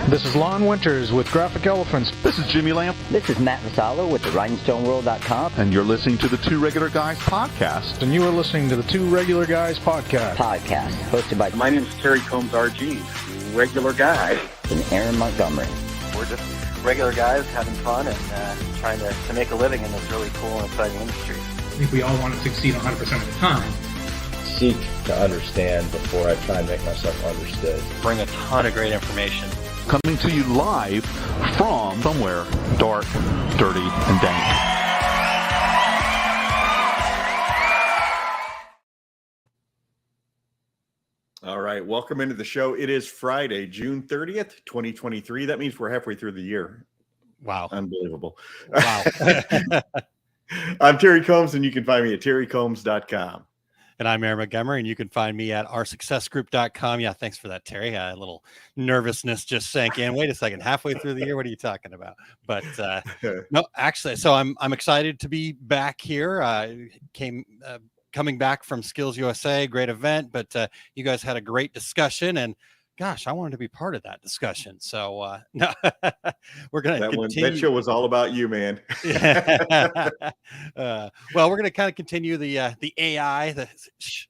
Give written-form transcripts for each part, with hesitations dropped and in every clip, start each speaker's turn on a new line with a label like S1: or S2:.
S1: This is Lon Winters with Graphic Elephants.
S2: This is Jimmy Lamp.
S3: This is Matt Vassallo with the RhinstoneWorld.com.
S2: And you're listening to the Two Regular Guys podcast.
S1: And you are listening to the Two Regular Guys podcast.
S3: Hosted by...
S4: My name is Terry Combs, RG, regular guy.
S3: And Aaron Montgomery.
S5: We're just regular guys having fun and trying to make a living in this really cool and exciting industry.
S6: I think we all want to succeed 100% of the time.
S7: Seek to understand before I try and make myself understood.
S5: Bring a ton of great information.
S2: Coming to you live from somewhere dark, dirty, and dank.
S8: All right, welcome into the show. It is Friday, June 30th, 2023. That means we're halfway through the year.
S9: Wow.
S8: Unbelievable.
S9: Wow.
S8: I'm Terry Combs, and you can find me at terrycombs.com.
S9: And I'm Aaron Montgomery, and you can find me at oursuccessgroup.com. Yeah, thanks for that, Terry. A little nervousness just sank in. Wait a second, halfway through the year, what are you talking about? But no, actually, so I'm excited to be back here. Coming back from Skills USA, great event, but you guys had a great discussion, and gosh, I wanted to be part of that discussion. So no, we're going to continue.
S8: That show was all about you, man.
S9: Well, we're going to kind of continue the AI, the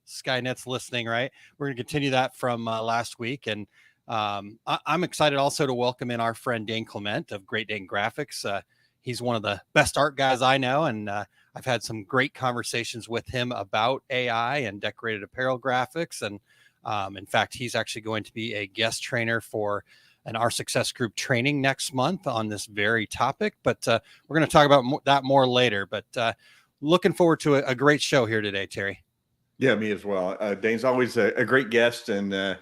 S9: Skynet's listening, right? We're going to continue that from last week. And I'm excited also to welcome in our friend Dane Clement of Great Dane Graphics. He's one of the best art guys I know, and I've had some great conversations with him about AI and decorated apparel graphics. And in fact, he's actually going to be a guest trainer for Our Success Group training next month on this very topic. But we're going to talk about that more later. But looking forward to a great show here today, Terry.
S8: Yeah, me as well. Dane's always a great guest and a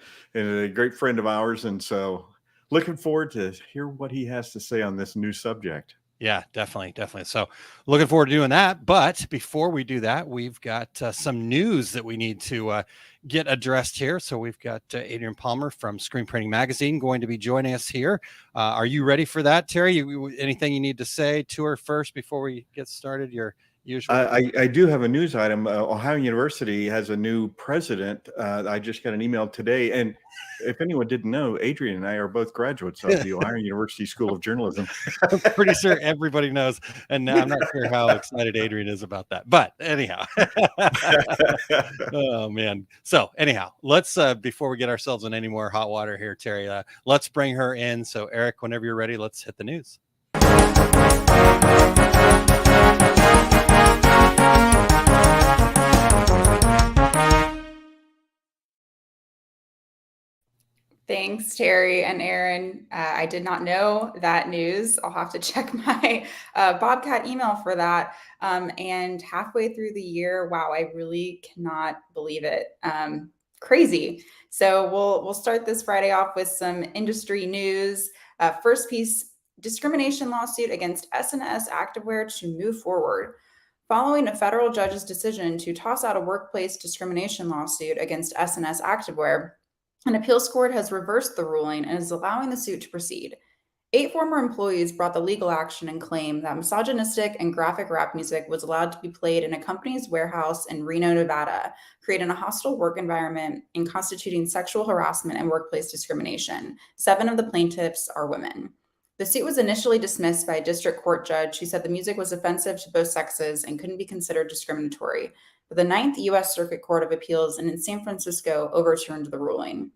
S8: great friend of ours. And so looking forward to hear what he has to say on this new subject.
S9: Yeah, definitely. So looking forward to doing that. But before we do that, we've got some news that we need to get addressed here. So we've got Adrian Palmer from Screen Printing Magazine going to be joining us here. Are you ready for that, Terry? Anything you need to say to her first before we get started? Your usual.
S8: I do have a news item. Ohio University has a new president. I just got an email today. And if anyone didn't know, Adrian and I are both graduates of the Ohio University School of Journalism.
S9: I'm pretty sure everybody knows. And I'm not sure how excited Adrian is about that. But anyhow. Oh, man. So anyhow, let's, before we get ourselves in any more hot water here, Terry, let's bring her in. So Eric, whenever you're ready, let's hit the news.
S10: Thanks, Terry and Aaron. I did not know that news. I'll have to check my Bobcat email for that. And halfway through the year, wow, I really cannot believe it. Crazy. So we'll start this Friday off with some industry news. First piece, discrimination lawsuit against S&S Activewear to move forward. Following a federal judge's decision to toss out a workplace discrimination lawsuit against S&S Activewear, an appeals court has reversed the ruling and is allowing the suit to proceed. 8 former employees brought the legal action and claimed that misogynistic and graphic rap music was allowed to be played in a company's warehouse in Reno, Nevada, creating a hostile work environment and constituting sexual harassment and workplace discrimination. 7 of the plaintiffs are women. The suit was initially dismissed by a district court judge who said the music was offensive to both sexes and couldn't be considered discriminatory. But the 9th U.S. Circuit Court of Appeals in San Francisco overturned the ruling.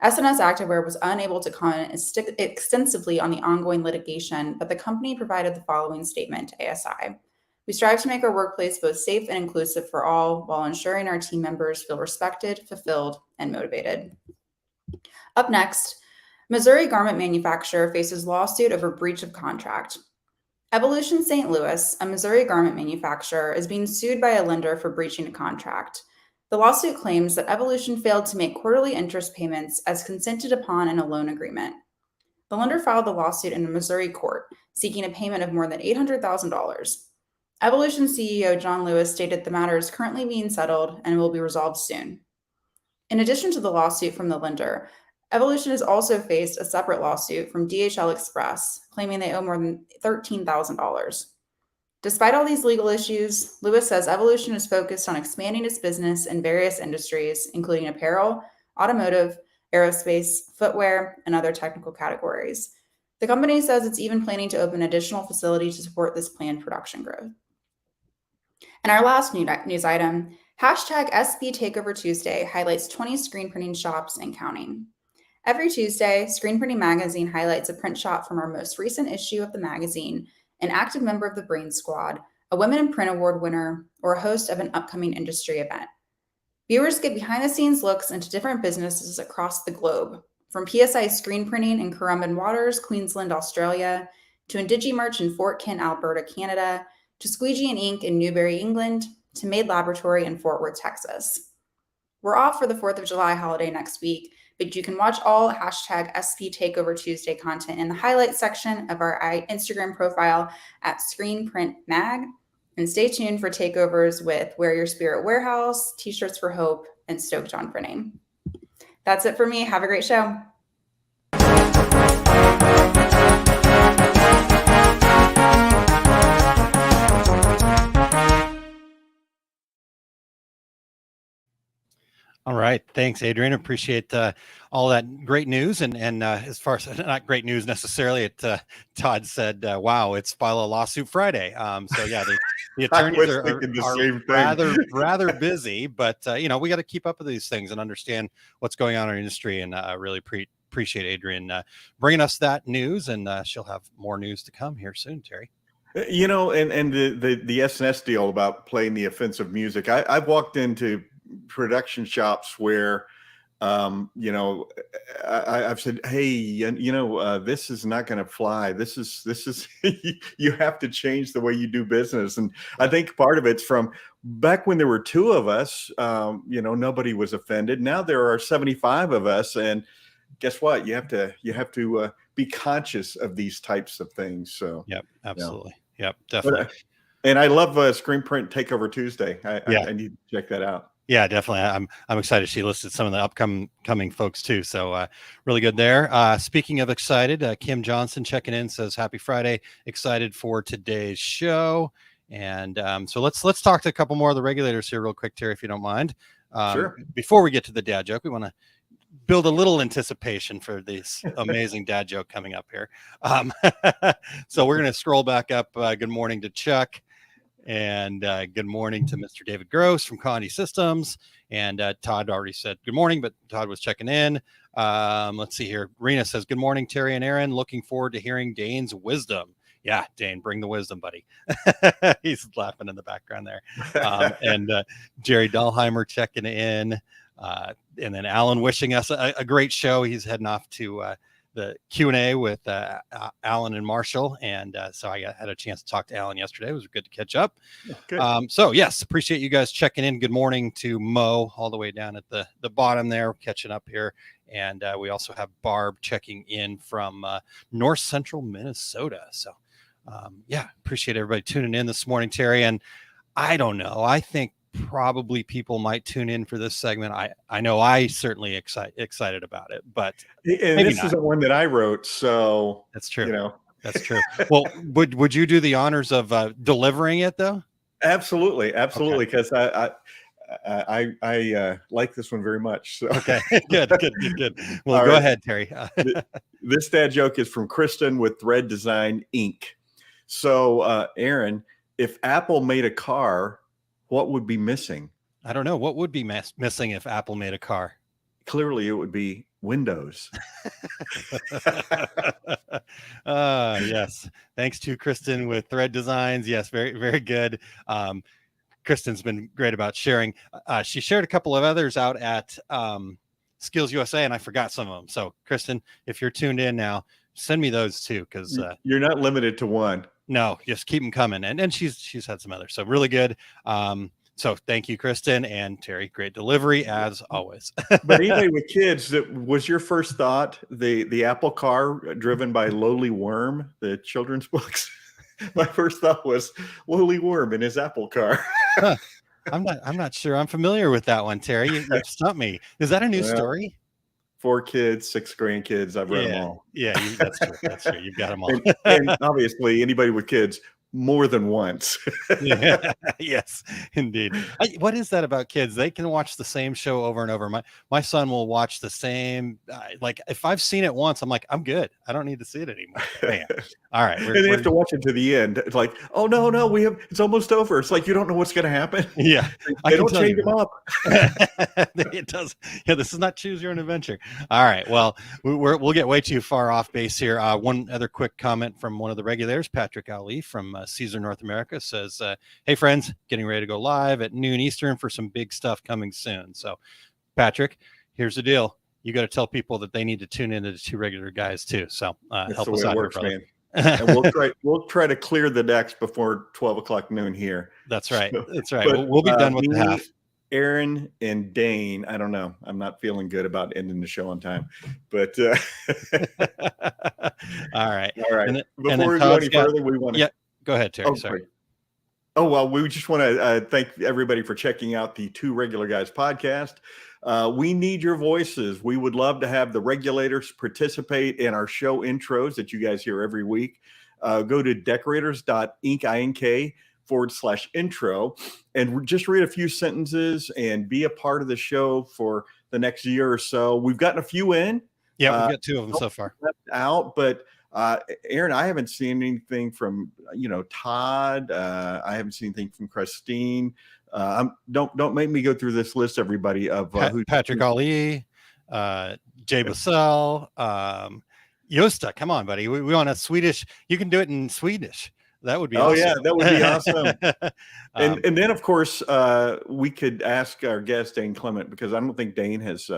S10: S&S Activewear was unable to comment extensively on the ongoing litigation, but the company provided the following statement to ASI. We strive to make our workplace both safe and inclusive for all while ensuring our team members feel respected, fulfilled, and motivated. Up next, Missouri garment manufacturer faces lawsuit over breach of contract. Evolution St. Louis, a Missouri garment manufacturer, is being sued by a lender for breaching a contract. The lawsuit claims that Evolution failed to make quarterly interest payments as consented upon in a loan agreement. The lender filed the lawsuit in a Missouri court, seeking a payment of more than $800,000. Evolution CEO John Lewis stated the matter is currently being settled and will be resolved soon. In addition to the lawsuit from the lender, Evolution has also faced a separate lawsuit from DHL Express, claiming they owe more than $13,000. Despite all these legal issues, Lewis says Evolution is focused on expanding its business in various industries, including apparel, automotive, aerospace, footwear, and other technical categories. The company says it's even planning to open additional facilities to support this planned production growth. And our last news item, hashtag SB Takeover Tuesday highlights 20 screen printing shops and counting. Every Tuesday, Screen Printing Magazine highlights a print shop from our most recent issue of the magazine, an active member of the Brain Squad, a Women in Print Award winner, or a host of an upcoming industry event. Viewers get behind-the-scenes looks into different businesses across the globe, from PSI screen printing in Currumbin Waters, Queensland, Australia, to Indigimerch in Fort Kent, Alberta, Canada, to Squeegee and Ink in Newbury, England, to Made Laboratory in Fort Worth, Texas. We're off for the 4th of July holiday next week, but you can watch all hashtag SP Takeover Tuesday content in the highlights section of our Instagram profile at Screen Print Mag. And stay tuned for takeovers with Wear Your Spirit Warehouse, T-Shirts for Hope, and Stoked on Printing. That's it for me. Have a great show.
S9: All right. Thanks, Adrian. Appreciate all that great news. And as far as not great news necessarily, Todd said, wow, it's file a lawsuit Friday. So yeah, the attorneys are rather busy, but we got to keep up with these things and understand what's going on in our industry. And I really appreciate Adrian bringing us that news, and she'll have more news to come here soon, Terry.
S8: And the SNS deal about playing the offensive music. I've walked into production shops where I've said, hey, this is not going to fly. This is you have to change the way you do business. And I think part of it's from back when there were 2 of us, nobody was offended. Now there are 75 of us, and guess what? You have to be conscious of these types of things. So
S9: yep, absolutely. Yep, definitely.
S8: And I love Screen Print Takeover Tuesday. I need to check that out.
S9: Yeah, definitely. I'm excited. She listed some of the upcoming folks too. So really good there. Speaking of excited, Kim Johnson checking in says, happy Friday. Excited for today's show. And so let's talk to a couple more of the regulators here real quick, Terry, if you don't mind.
S8: Sure.
S9: Before we get to the dad joke, we want to build a little anticipation for this amazing dad joke coming up here. So we're going to scroll back up. Good morning to Chuck. And good morning to Mr. David Gross from Condi Systems. And Todd already said good morning, but Todd was checking in. Let's see here. Rena says, good morning, Terry and Aaron. Looking forward to hearing Dane's wisdom. Yeah, Dane, bring the wisdom, buddy. He's laughing in the background there. And Jerry Dahlheimer checking in. And then Alan wishing us a great show. He's heading off to the Q&A with Alan and Marshall. And so I had a chance to talk to Alan yesterday. It was good to catch up. Good. So yes, appreciate you guys checking in. Good morning to Mo all the way down at the bottom there, catching up here. And we also have Barb checking in from North Central Minnesota. So appreciate everybody tuning in this morning, Terry. And I don't know, I think probably people might tune in for this segment. I know I certainly excited about it, but
S8: this isn't one that I wrote, so
S9: that's true. That's true. Well, would you do the honors of delivering it though?
S8: Absolutely, because I like this one very much. So.
S9: Okay, good. Well, go ahead, Terry.
S8: This dad joke is from Kristen with Thread Design Inc. So, Aaron, if Apple made a car, what would be missing?
S9: I don't know. What would be missing if Apple made a car?
S8: Clearly, it would be Windows.
S9: Yes. Thanks to Kristen with Thread Designs. Yes, very, very good. Kristen's been great about sharing. She shared a couple of others out at Skills USA, and I forgot some of them. So, Kristen, if you're tuned in now, send me those too, because
S8: you're not limited to one.
S9: No, just keep them coming. And she's had some others. So really good. So thank you, Kristen and Terry. Great delivery as always.
S8: But anyway, with kids, was your first thought the Apple car driven by Lowly Worm, the children's books? My first thought was Lowly Worm in his Apple car.
S9: Huh. I'm not sure I'm familiar with that one, Terry. You stumped me. Is that a new story?
S8: 4 kids, 6 grandkids. I've read them all.
S9: Yeah, that's true. That's true. You've got them all.
S8: and obviously, anybody with kids, more than once.
S9: Yeah. Yes, indeed. What is that about kids? They can watch the same show over and over. My son will watch the same. Like if I've seen it once, I'm like, I'm good. I don't need to see it anymore. Man. All right,
S8: And they have to watch it to the end. It's like, oh no, it's almost over. It's like you don't know what's going to happen.
S9: Yeah,
S8: they don't change them up.
S9: It does. Yeah, this is not choose your own adventure. All right. Well, we'll get way too far off base here. One other quick comment from one of the regulators, Patrick Ali from Caesar North America, says, "Hey friends, getting ready to go live at noon Eastern for some big stuff coming soon." So, Patrick, here's the deal. You got to tell people that they need to tune into the two regular guys too. So help us out, works, here,
S8: man. And we'll try to clear the decks before 12 o'clock noon here.
S9: That's right.
S8: So,
S9: that's right. We'll be done with the half.
S8: Aaron and Dane, I don't know. I'm not feeling good about ending the show on time, but
S9: all right.
S8: And before we go any further, we want to.
S9: Yeah, go ahead, Terry. Sorry.
S8: Oh, well, we just want to thank everybody for checking out the Two Regular Guys podcast. We need your voices. We would love to have the regulators participate in our show intros that you guys hear every week. Go to decorators.ink./intro and just read a few sentences and be a part of the show for the next year or so. We've gotten a few in.
S9: Yeah, we've got 2 of them so far.
S8: Out, but Aaron, I haven't seen anything from Todd. I haven't seen anything from Christine. Don't make me go through this list, everybody, of
S9: Patrick Ali, Jay Bassell, Josta. Come on, buddy. We want a Swedish. You can do it in Swedish. That would be awesome.
S8: Yeah, that would be awesome. And then, of course, we could ask our guest, Dane Clement, because I don't think Dane has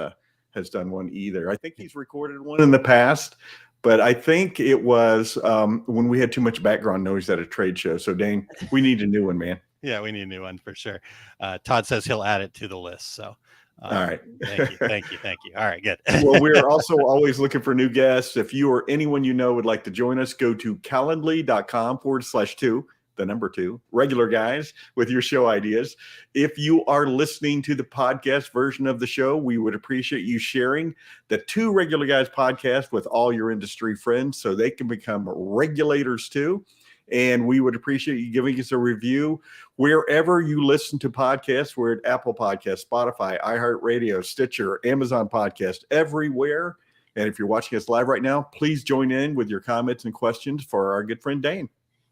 S8: done one either. I think he's recorded one in the past, but I think it was when we had too much background noise at a trade show. So, Dane, we need a new one, man.
S9: Yeah, we need a new one for sure. Todd says he'll add it to the list. So,
S8: all right.
S9: Thank you. All right, good.
S8: Well, we're also always looking for new guests. If you or anyone you know would like to join us, go to calendly.com/2 regular guys with your show ideas. If you are listening to the podcast version of the show, we would appreciate you sharing the Two Regular Guys podcast with all your industry friends so they can become regulators too. And we would appreciate you giving us a review wherever you listen to podcasts. We're at Apple Podcasts, Spotify, iHeartRadio, Stitcher, Amazon Podcast, everywhere. And if you're watching us live right now, please join in with your comments and questions for our good friend Dane.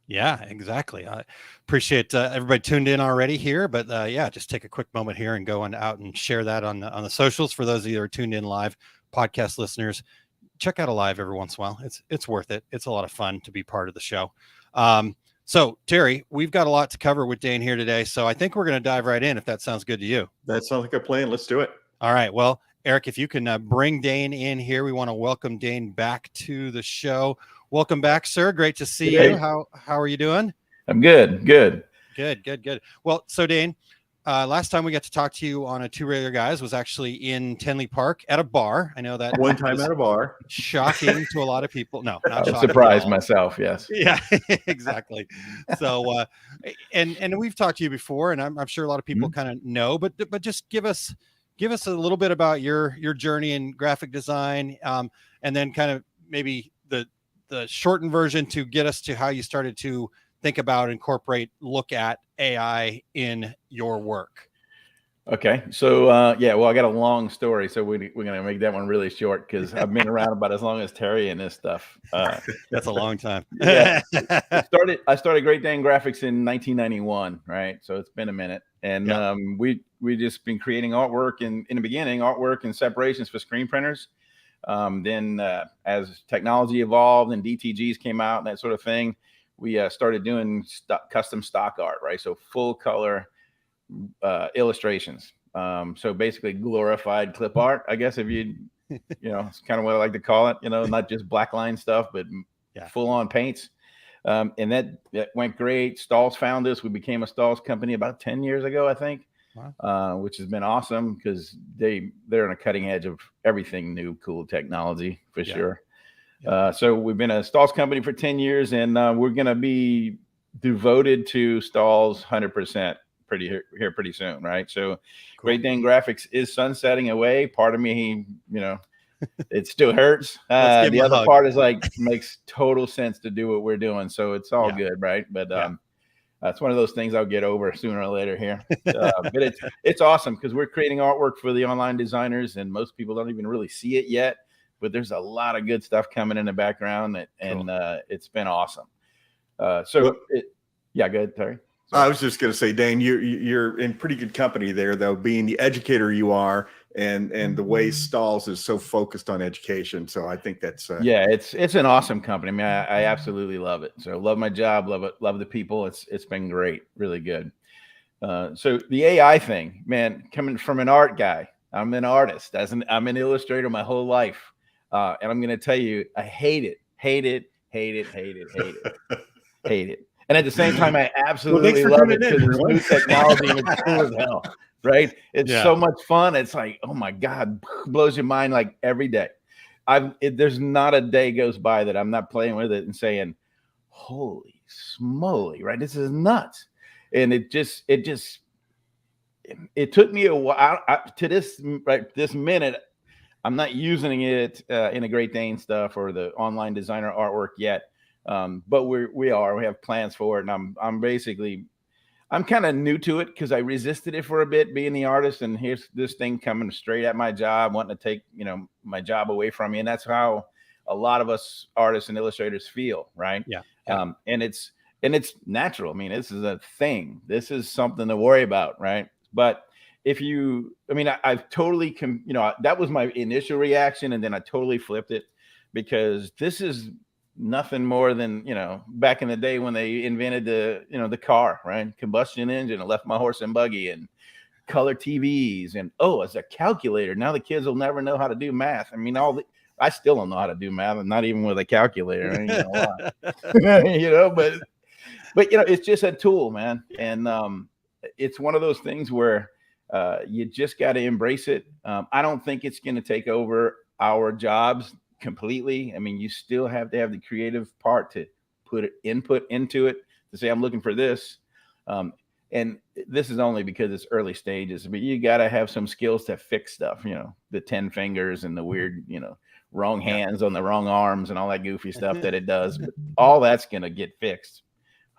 S9: Yeah, exactly. I appreciate everybody tuned in already here, but just take a quick moment here and go out and share that on the socials. For those of you that are tuned in live, podcast listeners, check out a live every once in a while. It's worth it. It's a lot of fun to be part of the show. So Terry, we've got a lot to cover with Dane here today. So I think we're going to dive right in, if that sounds good to you.
S8: That sounds like a plan. Let's do it.
S9: All right. Well, Eric, if you can bring Dane in here, we want to welcome Dane back to the show. Welcome back, sir. Great to see you. How are you doing?
S11: I'm good. Good.
S9: Well, so Dane, last time we got to talk to you on a Two Regular Guys was actually in Tenley Park at a bar. I know that
S8: one time at a bar.
S9: Shocking to a lot of people. No, not
S11: I was surprised myself. Yes.
S9: Yeah, exactly. So, and we've talked to you before, and I'm sure a lot of people kind of know, but just give us a little bit about your journey in graphic design, and then kind of maybe the shortened version to get us to how you started to think about, look at AI in your work.
S11: Okay. So, I got a long story. So we're going to make that one really short because I've been around about as long as Terry and this stuff.
S9: That's a long time.
S11: Yeah. I started Great Dane Graphics in 1991. Right. So it's been a minute. And we just been creating artwork in the beginning, artwork and separations for screen printers. Then as technology evolved and DTGs came out and that sort of thing, we started doing custom stock art, right? So full color illustrations. So basically glorified clip art, I guess, if it's kind of what I like to call it, not just black line stuff, but full on paints. And that went great. Stahls found us. We became a Stahls company about 10 years ago, I think. Wow. Which has been awesome because they're on a cutting edge of everything new, cool technology for sure. Yeah. So we've been a Stahls company for 10 years, and we're going to be devoted to Stahls 100% pretty soon, right? So cool. Great Dane Graphics is sunsetting away. Part of me, it still hurts.
S9: Let's give
S11: The
S9: him a
S11: other
S9: hug.
S11: part is like makes total sense to do what we're doing, so it's all good, right? But it's one of those things I'll get over sooner or later here. But it's awesome because we're creating artwork for the online designers, and most people don't even really see it yet. But there's a lot of good stuff coming in the background, and it's been awesome. Go ahead, Terry.
S8: I was just going to say, Dane, you're in pretty good company there, though, being the educator you are, and the way Stalls is so focused on education. So I think that's
S11: it's an awesome company. I mean, I absolutely love it. So love my job, love it, love the people. It's been great, really good. So the AI thing, man, coming from an art guy, I'm an artist. I'm an illustrator my whole life, and I'm going to tell you, I hate it. And at the same time, I absolutely love it because it's new technology and it's cool as hell, right? It's so much fun. It's like, oh my God, blows your mind like every day. There's not a day goes by that I'm not playing with it and saying, holy smoly, right? This is nuts. And it took me a while to this minute. I'm not using it in the Great Dane stuff or the online designer artwork yet. But we have plans for it, and I'm kind of new to it because I resisted it for a bit being the artist, and here's this thing coming straight at my job, wanting to take my job away from me, and that's how a lot of us artists and illustrators feel, right? And it's natural. I mean, this is a thing. This is something to worry about, right? But I've totally that was my initial reaction, and then I totally flipped it because this is nothing more than back in the day when they invented the car, right? Combustion engine, and left my horse and buggy, and color TVs, and it's a calculator. Now the kids will never know how to do math. I mean, I still don't know how to do math, and not even with a calculator. But it's just a tool, man, and it's one of those things where you just got to embrace it. I don't think it's going to take over our jobs completely. I mean, you still have to have the creative part to put input into it to say, I'm looking for this. And this is only because it's early stages, but you got to have some skills to fix stuff, the 10 fingers and the weird, wrong hands on the wrong arms and all that goofy stuff that it does. But all that's going to get fixed.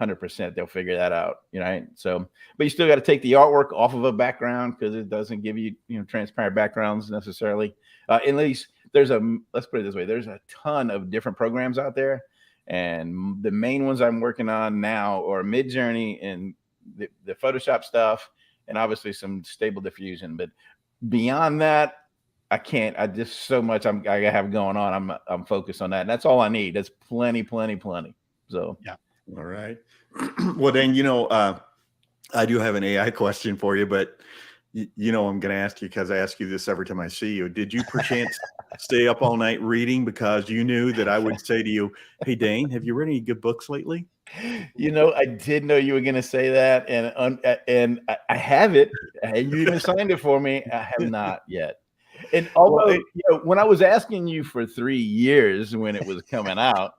S11: 100%. They'll figure that out. Right. So, but you still got to take the artwork off of a background because it doesn't give you, transparent backgrounds necessarily. At least let's put it this way. There's a ton of different programs out there. And the main ones I'm working on now are Midjourney and the Photoshop stuff, and obviously some Stable Diffusion. But beyond that, I can't. I just so much I have going on. I'm focused on that. And that's all I need. That's plenty. So
S8: yeah. All right. Well, then I do have an AI question for you, but I'm going to ask you because I ask you this every time I see you. Did you perchance stay up all night reading because you knew that I would say to you, "Hey, Dane, have you read any good books lately?"
S11: I did know you were going to say that, and I have it. You even signed it for me. I have not yet. And although when I was asking you for 3 years when it was coming out,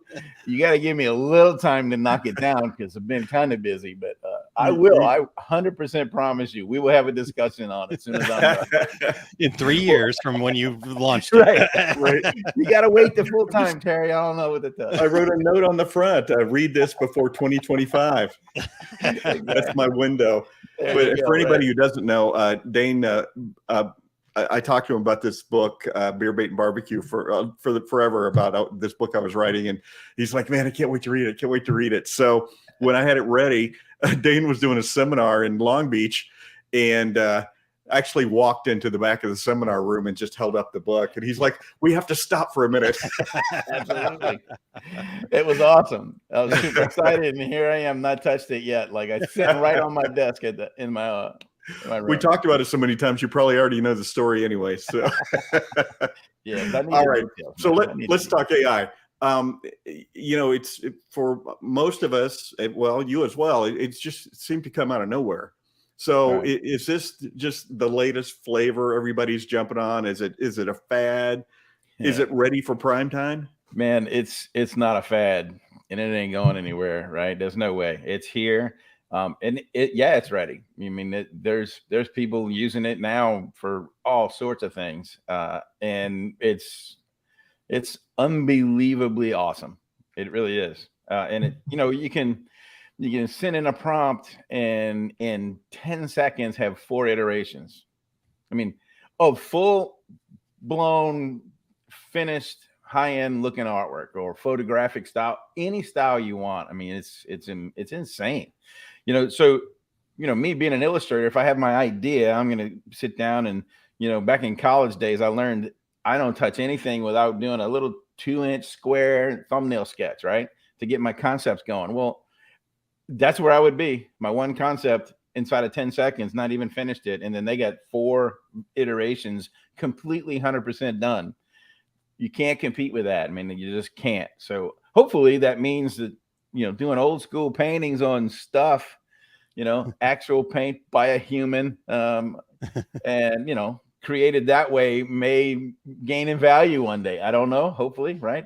S11: you got to give me a little time to knock it down because I've been kind of busy. But I will. I 100% promise you, we will have a discussion on it as soon as I'm done.
S9: In 3 years from when you launched it.
S11: Right. You got to wait the full time, Terry. I don't know what it does.
S8: I wrote a note on the front. Read this before 2025. That's my window. But for anybody who doesn't know, Dane. I talked to him about this book, Beer Bait and Barbecue, for forever about this book I was writing, and he's like, "Man, I can't wait to read it. Can't wait to read it." So when I had it ready, Dane was doing a seminar in Long Beach, and actually walked into the back of the seminar room and just held up the book, and he's like, "We have to stop for a minute."
S11: Absolutely, it was awesome. I was super excited, and here I am, not touched it yet. Like I sitting right on my desk in my.
S8: We talked about it so many times, you probably already know the story anyway. So,
S11: all
S8: right. So let's talk AI. It's for most of us, well, you as well. It's just seemed to come out of nowhere. So, is this just the latest flavor everybody's jumping on? Is it a fad? Yeah. Is it ready for prime time?
S11: Man, it's not a fad, and it ain't going anywhere. Right? There's no way. It's here. And it's ready. I mean, there's people using it now for all sorts of things, and it's unbelievably awesome. It really is. And it, you can send in a prompt and in 10 seconds have 4 iterations. I mean, of full blown finished high-end looking artwork or photographic style, any style you want. I mean, it's insane. So me being an illustrator, if I have my idea, I'm going to sit down and, back in college days, I learned I don't touch anything without doing a little 2-inch square thumbnail sketch, right? To get my concepts going. Well, that's where I would be. My one concept inside of 10 seconds, not even finished it. And then they got 4 iterations, completely 100% done. You can't compete with that. I mean, you just can't. So hopefully that means that, doing old school paintings on stuff, actual paint by a human, and, created that way may gain in value one day. I don't know. Hopefully, right?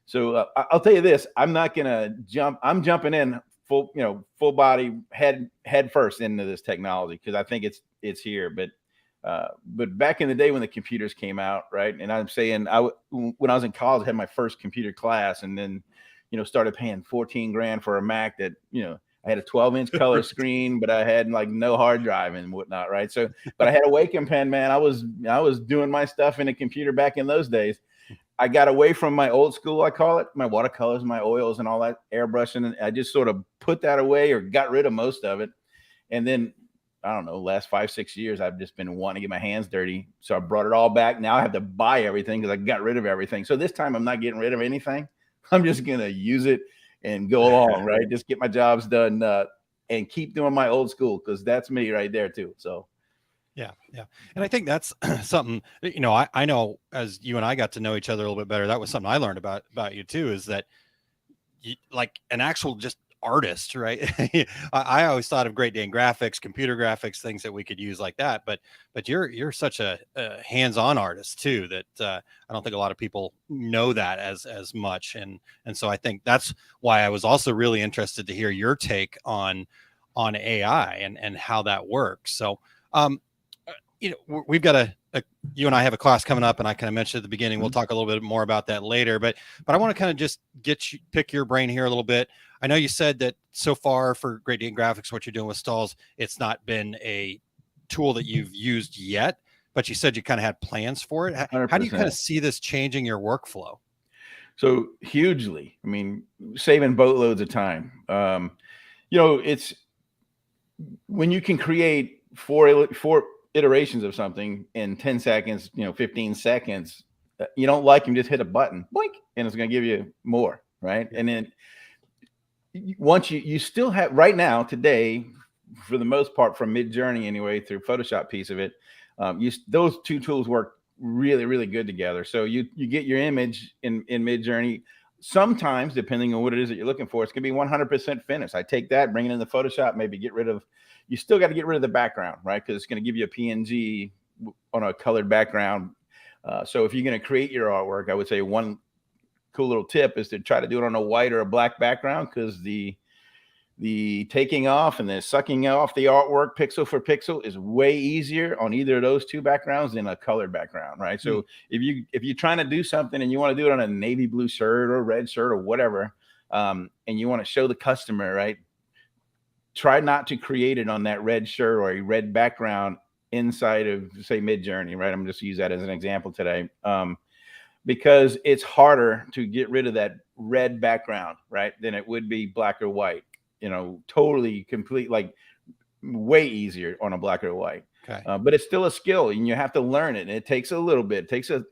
S11: So I'll tell you this, I'm not going to jump. I'm jumping in full body head first into this technology because I think it's here. But back in the day when the computers came out, right? And I'm saying when I was in college, I had my first computer class, and then started paying $14,000 for a Mac that I had a 12-inch color screen, but I had like no hard drive and whatnot, right? So, but I had a Wacom pen, man. I was doing my stuff in a computer back in those days. I got away from my old school, I call it, my watercolors, my oils, and all that airbrushing. And I just sort of put that away or got rid of most of it. And then, I don't know, last 5-6 years, I've just been wanting to get my hands dirty. So I brought it all back. Now I have to buy everything because I got rid of everything. So this time I'm not getting rid of anything. I'm just going to use it and go along, right? Just get my jobs done and keep doing my old school because that's me right there too. So.
S9: Yeah. And I think that's something, I know as you and I got to know each other a little bit better, that was something I learned about you too, is that you, like an actual just artist, right? I always thought of Great Dane Graphics, computer graphics, things that we could use like that. But you're such a hands-on artist too, that I don't think a lot of people know that as much. And so I think that's why I was also really interested to hear your take on AI and how that works. So, we've got you and I have a class coming up, and I kind of mentioned at the beginning, we'll talk a little bit more about that later, but I want to kind of just pick your brain here a little bit. I know you said that so far for Great Dane Graphics, what you're doing with stalls, it's not been a tool that you've used yet, but you said you kind of had plans for it. 100%. How do you kind of see this changing your workflow?
S11: So hugely. I mean, saving boatloads of time. It's when you can create four iterations of something in 10 seconds, 15 seconds, you don't like them, just hit a button, boink, and it's going to give you more, right? And then once you still have, right now, today, for the most part, from Midjourney anyway, through Photoshop piece of it, those two tools work really, really good together. So you get your image in Midjourney. Sometimes, depending on what it is that you're looking for, it's going to be 100% finished. I take that, bring it into Photoshop, maybe you still got to get rid of the background, right? Because it's going to give you a PNG on a colored background. So if you're going to create your artwork, I would say one cool little tip is to try to do it on a white or a black background, because the taking off and then sucking off the artwork pixel for pixel is way easier on either of those two backgrounds than a colored background, right? So if you're trying to do something and you want to do it on a navy blue shirt or red shirt or whatever, and you want to show the customer, right? Try not to create it on that red shirt or a red background inside of, say, Midjourney, right? I'm just use that as an example today, because it's harder to get rid of that red background, right, than it would be black or white. Totally complete, like way easier on a black or white.
S9: Okay.
S11: But it's still a skill, and you have to learn it. And it takes a little bit. It takes so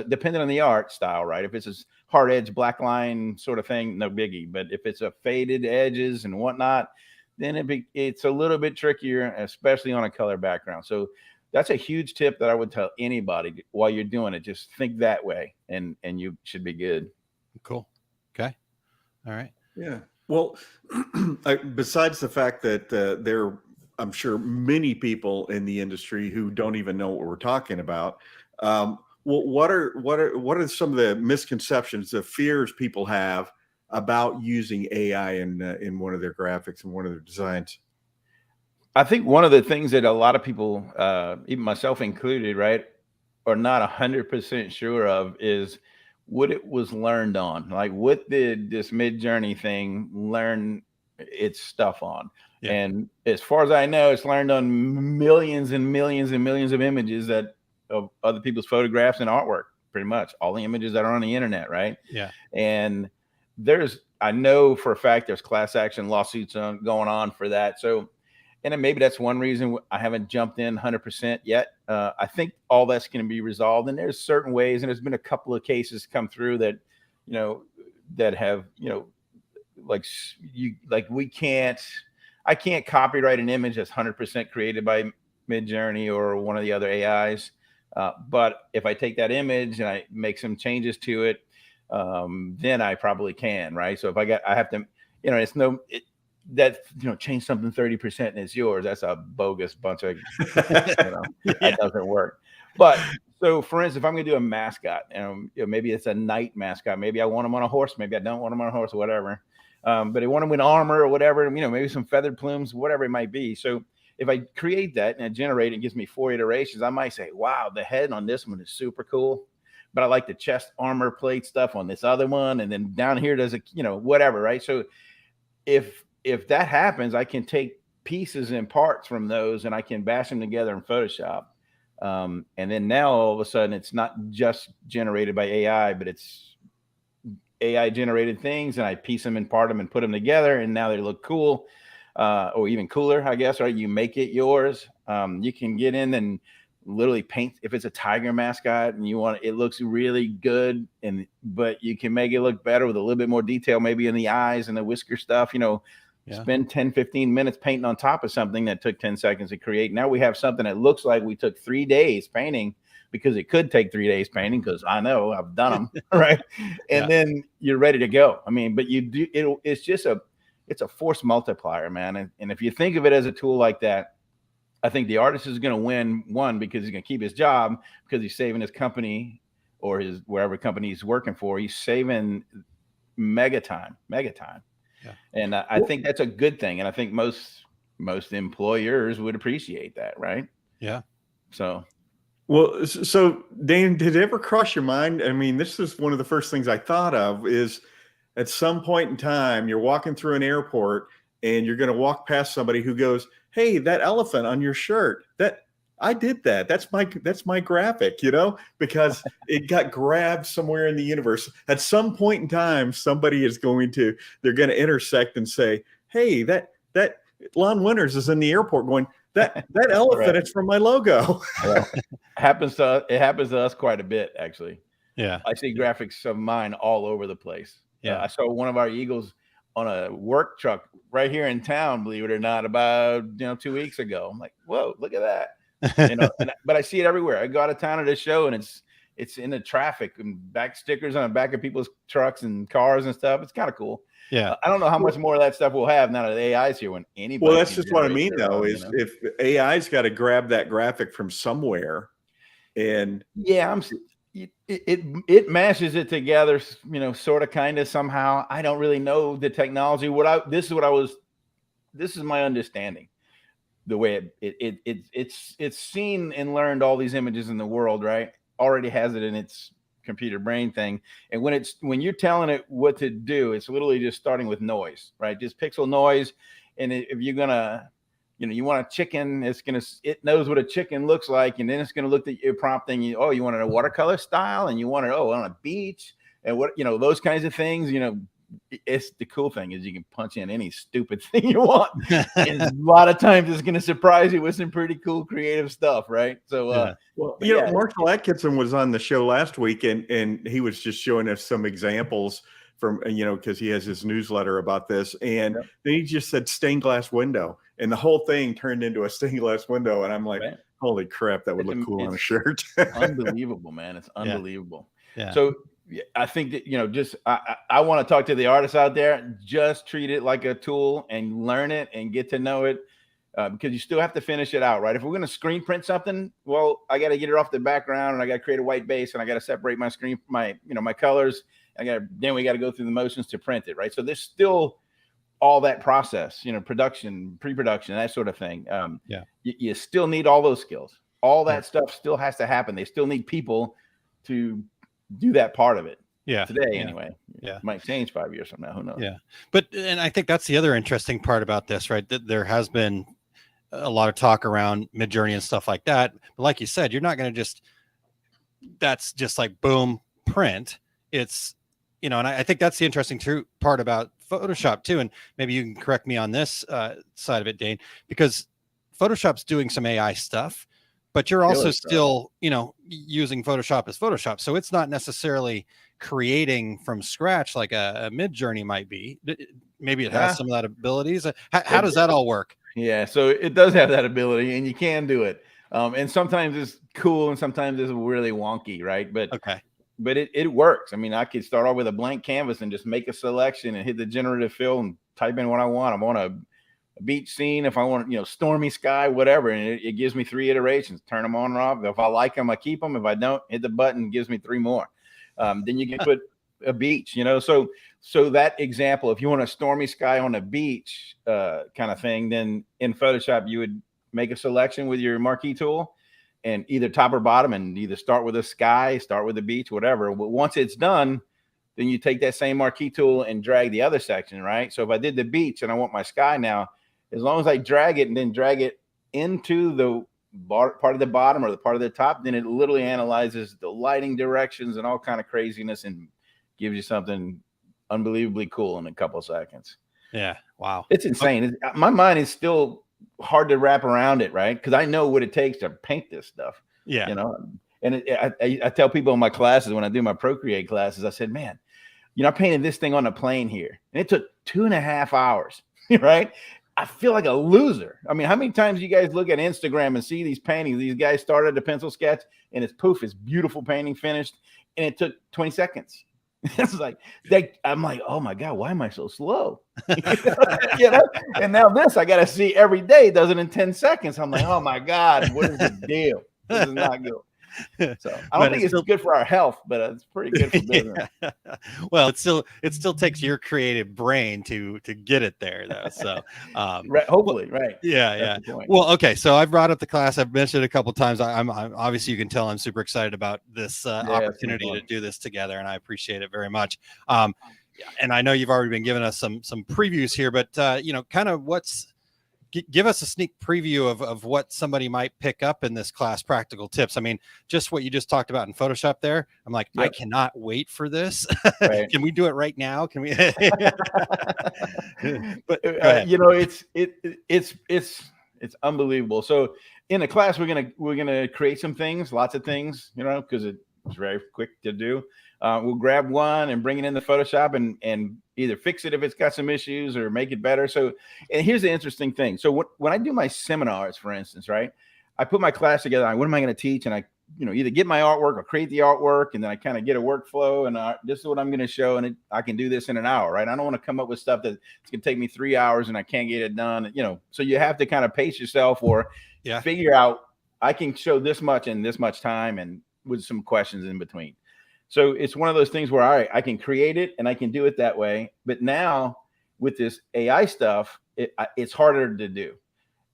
S11: depending on the art style, right? If it's a hard edge, black line sort of thing, no biggie. But if it's a faded edges and whatnot, then it's a little bit trickier, especially on a color background. So that's a huge tip that I would tell anybody while you're doing it. Just think that way, and you should be good.
S9: Cool. Okay. All right.
S8: Yeah. Well, besides the fact that there, I'm sure many people in the industry who don't even know what we're talking about. What are some of the misconceptions, the fears people have about using AI in one of their graphics and one of their designs?
S11: I think one of the things that a lot of people, even myself included, right, are not 100% sure of is what it was learned on. Like, what did this Midjourney thing learn its stuff on?
S9: Yeah.
S11: And as far as I know, it's learned on millions and millions and millions of images of other people's photographs and artwork, pretty much all the images that are on the internet, right?
S9: Yeah.
S11: And I know for a fact there's class action lawsuits going on for that. So, and then maybe that's one reason I haven't jumped in 100% yet. I think all that's going to be resolved, and there's certain ways, and there's been a couple of cases come through that, that have, I can't copyright an image that's 100% created by Midjourney or one of the other AIs. But if I take that image and I make some changes to it, then I probably can, right? So if I have to, change something 30% and it's yours. That's a bogus bunch of, that doesn't work. But so for instance, if I'm going to do a mascot, maybe it's a knight mascot, maybe I want him on a horse, maybe I don't want him on a horse or whatever. But I want him with armor or whatever, maybe some feathered plumes, whatever it might be. So if I create that and I generate it, and gives me 4 iterations, I might say, wow, the head on this one is super cool, but I like the chest armor plate stuff on this other one. And then down here, there's whatever, right? So if that happens, I can take pieces and parts from those and I can bash them together in Photoshop. And then now all of a sudden it's not just generated by AI, but it's AI generated things, and I piece them and part them and put them together, and now they look cool, or even cooler, I guess, right? You make it yours. You can get in and literally paint, if it's a tiger mascot and it looks really good, but you can make it look better with a little bit more detail, maybe in the eyes and the whisker stuff, spend 10, 15 minutes painting on top of something that took 10 seconds to create. Now we have something that looks like we took 3 days painting, because it could take 3 days painting, because I know I've done them, right? And then you're ready to go. I mean, but it's a force multiplier, man. And if you think of it as a tool like that, I think the artist is going to win, one, because he's going to keep his job, because he's saving his company or his wherever company he's working for. He's saving mega time. Yeah. And I think that's a good thing. And I think most employers would appreciate that, right?
S9: Yeah.
S8: So Dane, did it ever cross your mind? I mean, this is one of the first things I thought of, is at some point in time, you're walking through an airport and you're going to walk past somebody who goes, "Hey, that elephant on your shirt, I did that. That's my graphic," because it got grabbed somewhere in the universe. At some point in time, they're going to intersect and say, "Hey, that Lon Winters is in the airport going, that elephant, right. It's from my logo."
S11: Well, it happens to us quite a bit, actually.
S9: Yeah.
S11: I see graphics of mine all over the place. Yeah. I saw one of our Eagles on a work truck right here in town, believe it or not, about 2 weeks ago. I'm like, whoa, look at that. But I see it everywhere. I go out of town at a show and it's in the traffic, and back stickers on the back of people's trucks and cars and stuff. It's kind of cool.
S9: Yeah.
S11: I don't know how much more of that stuff we'll have now that the AI's here, when anybody.
S8: Well, that's just what I mean, though, is if AI's got to grab that graphic from somewhere, and
S11: it mashes it together, sort of, kind of, somehow. I don't really know the technology. This is my understanding. The way it's seen and learned all these images in the world, right? Already has it in its computer brain thing. And when you're telling it what to do, it's literally just starting with noise, right? Just pixel noise. And if you're gonna, you want a chicken, it knows what a chicken looks like, and then it's gonna look at your prompt thing. You want it a watercolor style, and you want it on a beach, and those kinds of things. It's the cool thing is you can punch in any stupid thing you want, and a lot of times it's going to surprise you with some pretty cool creative stuff, right? So
S8: Marshall Atkinson was on the show last week, and he was just showing us some examples from because he has his newsletter about this, and then he just said stained glass window, and the whole thing turned into a stained glass window, and I'm like, holy crap, that would look cool on a shirt.
S11: Unbelievable, man. It's unbelievable.
S9: Yeah.
S11: So I think that, I want to talk to the artists out there. Just treat it like a tool and learn it and get to know it, because you still have to finish it out, right? If we're going to screen print something, well, I got to get it off the background, and I got to create a white base, and I got to separate my screen, my colors, Then we got to go through the motions to print it, right? So there's still all that process, production, pre-production, that sort of thing. You still need all those skills. All that stuff still has to happen. They still need people to do that part of it. Today, anyway. It might change 5 years from now. Who knows?
S9: And I think that's the other interesting part about this, right? That there has been a lot of talk around Midjourney and stuff like that. But like you said, you're not going to that's just like boom, print. It's, and I think that's the interesting part about Photoshop too. And maybe you can correct me on this side of it, Dane, because Photoshop's doing some AI stuff, but you're also still, using Photoshop as Photoshop. So it's not necessarily creating from scratch like a Midjourney might be. Maybe it has some of that abilities. How does that all work?
S11: Yeah, so it does have that ability, and you can do it. And sometimes it's cool, and sometimes it's really wonky, right? But it works. I mean, I could start off with a blank canvas and just make a selection and hit the generative fill and type in what I want. I want a beach scene. If I want, stormy sky, whatever. And it gives me 3 iterations, turn them on and off. If I like them, I keep them. If I don't, hit the button, gives me 3 more. Then you can put a beach, so that example, if you want a stormy sky on a beach kind of thing, then in Photoshop, you would make a selection with your marquee tool and either top or bottom, and either start with a sky, start with the beach, whatever. But once it's done, then you take that same marquee tool and drag the other section, right? So if I did the beach and I want my sky now, as long as I drag it and then drag it into the part of the bottom or the part of the top, then it literally analyzes the lighting directions and all kind of craziness and gives you something unbelievably cool in a couple of seconds.
S9: Yeah. Wow.
S11: It's insane. My mind is still hard to wrap around it, right? Because I know what it takes to paint this stuff. And I tell people in my classes, when I do my Procreate classes, I said, man, I painted this thing on a plane here, and it took 2.5 hours, right? I feel like a loser. I mean, how many times you guys look at Instagram and see these paintings? These guys started a pencil sketch, and it's poof, it's beautiful painting finished, and it took 20 seconds. It's like I'm like, oh my God, why am I so slow? And now this I gotta see every day, does it in 10 seconds. I'm like, oh my God, what is the deal? This is not good. So I don't think it's good for our health, but it's pretty good for business.
S9: Well, it still takes your creative brain to get it there, though. So
S11: hopefully, right?
S9: Yeah. Well, okay. So I've brought up the class. I've mentioned it a couple of times. I'm obviously, you can tell I'm super excited about this opportunity to do this together, and I appreciate it very much. And I know you've already been giving us some previews here, but kind of give us a sneak preview of what somebody might pick up in this class, practical tips. I mean, just what you just talked about in Photoshop there. I'm like, I cannot wait for this. Right. Can we do it right now? Can we? But it's unbelievable. So in the class, we're gonna create some things, lots of things, because it's very quick to do. We'll grab one and bring it into Photoshop and either fix it if it's got some issues or make it better. So, and here's the interesting thing. So when I do my seminars, for instance, right, I put my class together. What am I going to teach? And I, either get my artwork or create the artwork, and then I kind of get a workflow, and this is what I'm going to show. And I can do this in an hour, right? I don't want to come up with stuff that's going to take me 3 hours and I can't get it done. So you have to kind of pace yourself or figure out, I can show this much in this much time, and with some questions in between. So it's one of those things where, all right, I can create it and I can do it that way. But now with this AI stuff, it's harder to do.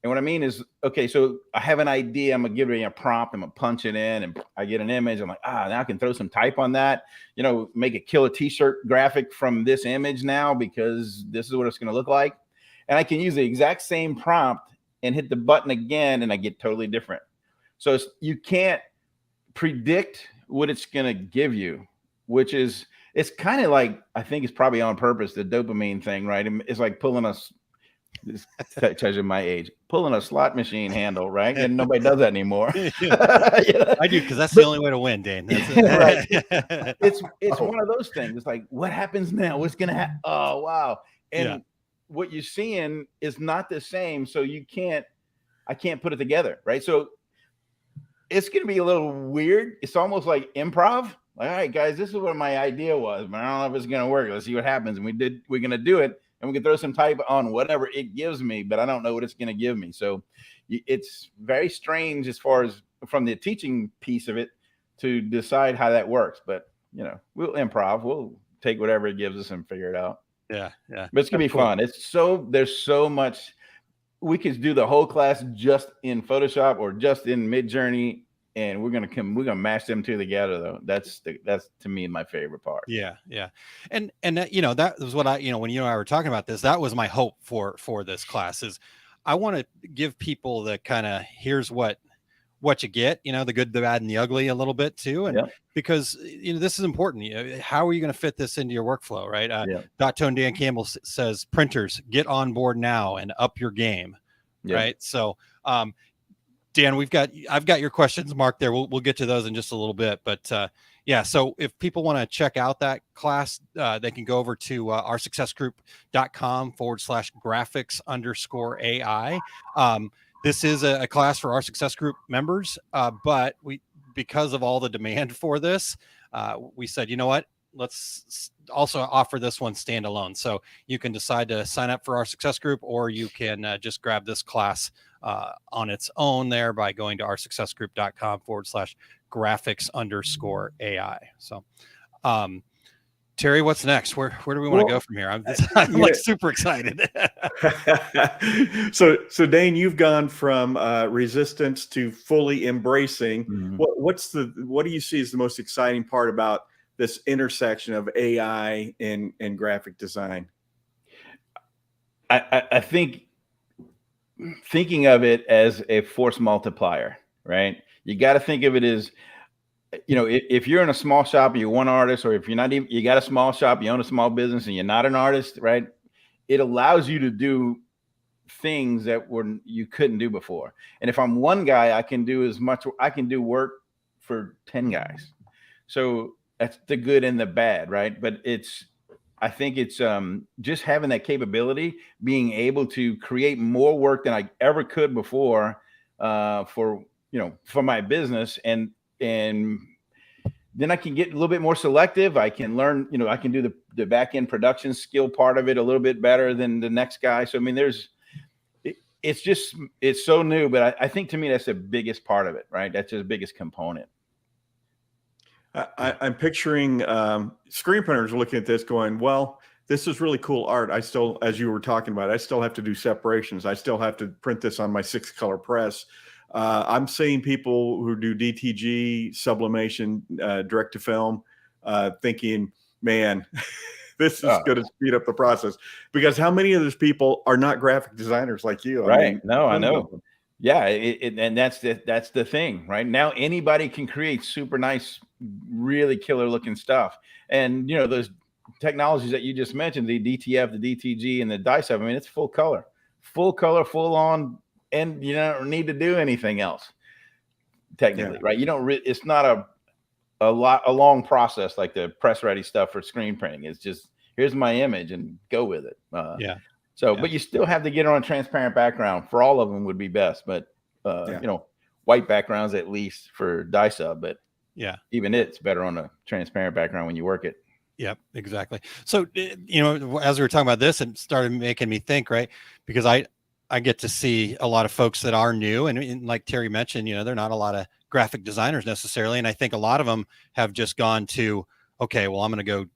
S9: And what I mean is, okay, so I have an idea. I'm going to give it a prompt. I'm going to punch it in, and I get an image. I'm like, now I can throw some type on that, make a killer t-shirt graphic from this image now, because this is what it's going to look like. And I can use the exact same prompt and hit the button again, and I get totally different. So you can't predict what it's going to give you, which is, it's kind of like, I think it's probably on purpose, the dopamine thing, right? It's like pulling this tells you my age, pulling a slot machine handle, right? And nobody does that anymore. I do, because that's the only way to win, Dane.
S11: Right. It's one of those things. It's like, what happens now? What's going to happen? Oh, wow. And what you're seeing is not the same. So I can't put it together, right? So it's going to be a little weird. It's almost like improv. Like, all right, guys, this is what my idea was, but I don't know if it's going to work. Let's see what happens. And we're going to do it, and we can throw some type on whatever it gives me, but I don't know what it's going to give me. So it's very strange as far as from the teaching piece of it to decide how that works. But, we'll improv. We'll take whatever it gives us and figure it out.
S9: Yeah.
S11: But it's gonna be fun. There's so much. We could do the whole class just in Photoshop or just in Midjourney, and we're gonna mash them two together though. That's to me my favorite part.
S9: Yeah. And that was what when you and I were talking about this, that was my hope for this class. Is I want to give people the kind of, here's what you get, the good, the bad, and the ugly a little bit too. And because, this is important. How are you going to fit this into your workflow? Right. Dot Tone Dan Campbell says, printers, get on board now and up your game. Right. So, Dan, I've got your questions marked there. We'll get to those in just a little bit, but, so if people want to check out that class, they can go over to oursuccessgroup.com/graphics_AI. This is a class for our Success Group members, but because of all the demand for this, we said, you know what, let's also offer this one standalone. So you can decide to sign up for our Success Group, or you can just grab this class on its own there by going to oursuccessgroup.com/graphics_AI. So, Terry, what's next? Where do we want to go from here? I'm like super excited.
S8: So Dane, you've gone from resistance to fully embracing.
S11: Mm-hmm.
S8: What do you see as the most exciting part about this intersection of AI and graphic design?
S11: I think thinking of it as a force multiplier, right? You got to think of it as, if you're in a small shop, you're one artist, or if you're not even, you got a small shop, you own a small business and you're not an artist, right? It allows you to do things that you couldn't do before. And if I'm one guy, I can do work for 10 guys. So that's the good and the bad, right? But I think it's just having that capability, being able to create more work than I ever could before for my business. And then I can get a little bit more selective. I can learn, I can do the back end production skill part of it a little bit better than the next guy. So, I mean, it's so new, but I think to me, that's the biggest part of it, right? That's the biggest component.
S8: I'm picturing screen printers looking at this going, well, this is really cool art. I still, as you were talking about, I still have to do separations. I still have to print this on my 6-color press. I'm seeing people who do DTG, sublimation, direct to film, thinking, man, this is going to speed up the process. Because how many of those people are not graphic designers like you?
S11: Right.
S8: I mean,
S11: no, I know. Yeah. And that's the thing, right? Now anybody can create super nice, really killer looking stuff. And, those technologies that you just mentioned, the DTF, the DTG, and the dye stuff, I mean, it's full color, full on. And you don't need to do anything else technically, right? You don't it's not a long process like the press ready stuff for screen printing. It's just, here's my image and go with it. But you still have to get on a transparent background. For all of them would be best, but white backgrounds at least for dye sub, but even it's better on a transparent background when you work it.
S9: Yep, exactly. So, as we were talking about this, it started making me think, right? Because I get to see a lot of folks that are new, and like Terry mentioned, they're not a lot of graphic designers necessarily. And I think a lot of them have just gone to, okay, well, I'm going to go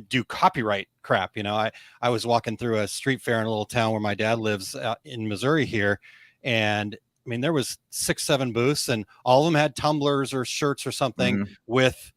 S9: do copyright crap. I was walking through a street fair in a little town where my dad lives in Missouri here. And I mean, there was 6-7 booths, and all of them had tumblers or shirts or something with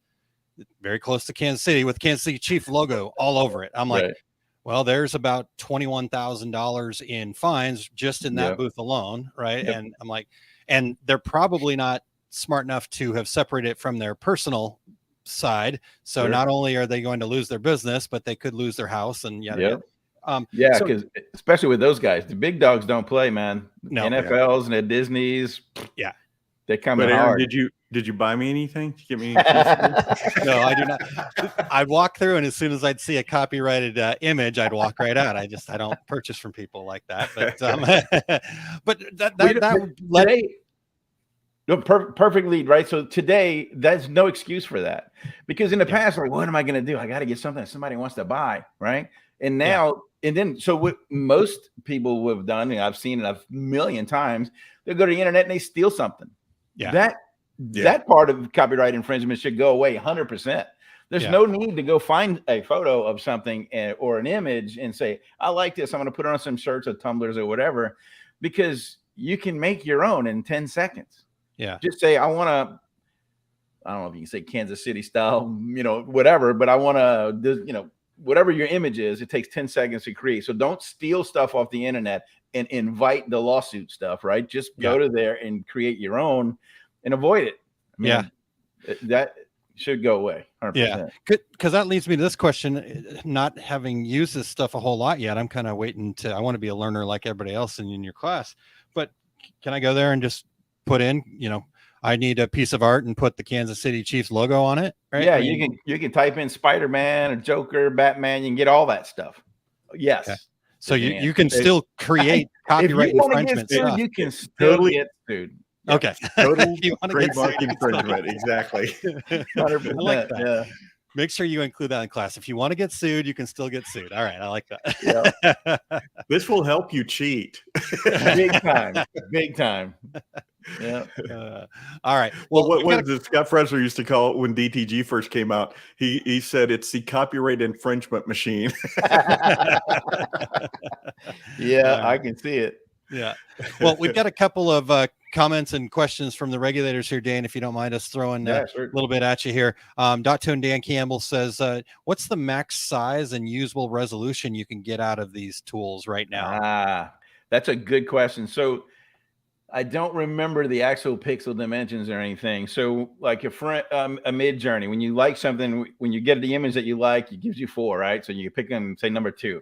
S9: very close to Kansas City with Kansas City Chief logo all over it. I'm like, well, there's about $21,000 in fines just in that booth alone. Right. And I'm like, and they're probably not smart enough to have separated it from their personal side. So not only are they going to lose their business, but they could lose their house and because
S11: especially with those guys, the big dogs don't play, man.
S9: No,
S11: NFLs and the Disneys.
S9: Yeah.
S11: They come
S8: in hard.
S11: Aaron,
S8: did you buy me anything? Give me
S9: No, I do not. I'd walk through, and as soon as I'd see a copyrighted image, I'd walk right out. I don't purchase from people like that. But
S11: perfectly right. So today, that's no excuse for that, because in the past, like, what am I going to do? I got to get something that somebody wants to buy, right? And now, and then, so what most people have done, and I've seen it a million times, they go to the internet and they steal something. That part of copyright infringement should go away 100%. There's no need to go find a photo of something or an image and say, I like this. I'm going to put it on some shirts or tumblers or whatever, because you can make your own in 10 seconds.
S9: Yeah.
S11: Just say, I don't know if you can say Kansas City style, whatever, but I want to, whatever your image is, it takes 10 seconds to create. So don't steal stuff off the internet and invite the lawsuit stuff, right? Just go to there and create your own and avoid it. I mean, that should go away. 100%.
S9: Yeah, because that leads me to this question. Not having used this stuff a whole lot yet, I'm kind of waiting I want to be a learner like everybody else in your class. But can I go there and just put in, I need a piece of art and put the Kansas City Chiefs logo on it? Right?
S11: Yeah, you can type in Spider-Man or Joker, Batman. You can get all that stuff. Yes.
S9: Okay. So you can still create copyright infringement stuff.
S11: You can still get sued.
S9: Yeah. Okay.
S8: Total trademark infringement. Exactly.
S11: 100%.
S9: I like that.
S11: Yeah.
S9: Make sure you include that in class. If you want to get sued, you can still get sued. All right. I like that.
S8: Yeah. This will help you cheat.
S11: Big time. Big time. Yeah.
S9: All right.
S8: Well, what did Scott Fresler used to call it when DTG first came out? He said it's the copyright infringement machine.
S11: Yeah, I can see it.
S9: Yeah. Well, we've got a couple of comments and questions from the regulators here, Dane, if you don't mind us throwing a little bit at you here. Tone Dan Campbell says, what's the max size and usable resolution you can get out of these tools right now?
S11: That's a good question. So I don't remember the actual pixel dimensions or anything. So like a Midjourney, when you like something, when you get the image that you like, it gives you 4, right? So you can pick them, say number 2.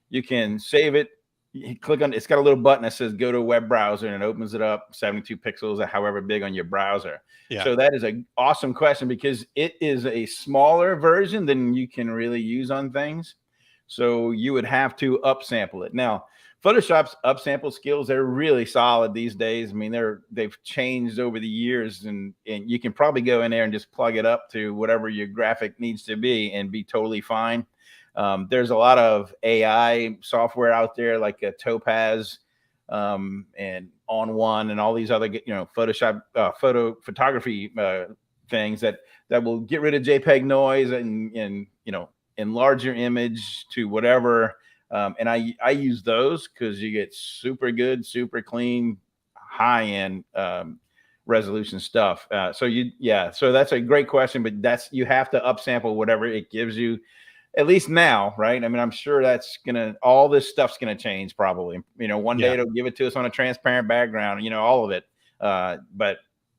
S11: You can save it. You click on it's got a little button that says go to a web browser, and it opens it up 72 pixels or however big on your browser.
S9: Yeah.
S11: So that is an awesome question, because it is a smaller version than you can really use on things. So you would have to upsample it. Now, Photoshop's upsample skills, they're really solid these days. I mean, they've changed over the years, and you can probably go in there and just plug it up to whatever your graphic needs to be and be totally fine. There's a lot of AI software out there like Topaz and On One and all these other, Photoshop photography things that will get rid of JPEG noise and enlarge your image to whatever. And I use those because you get super good, super clean, high end resolution stuff. So that's a great question, but you have to upsample whatever it gives you. At least now, right? I mean, I'm sure all this stuff's gonna change probably. One day it'll give it to us on a transparent background, all of it. But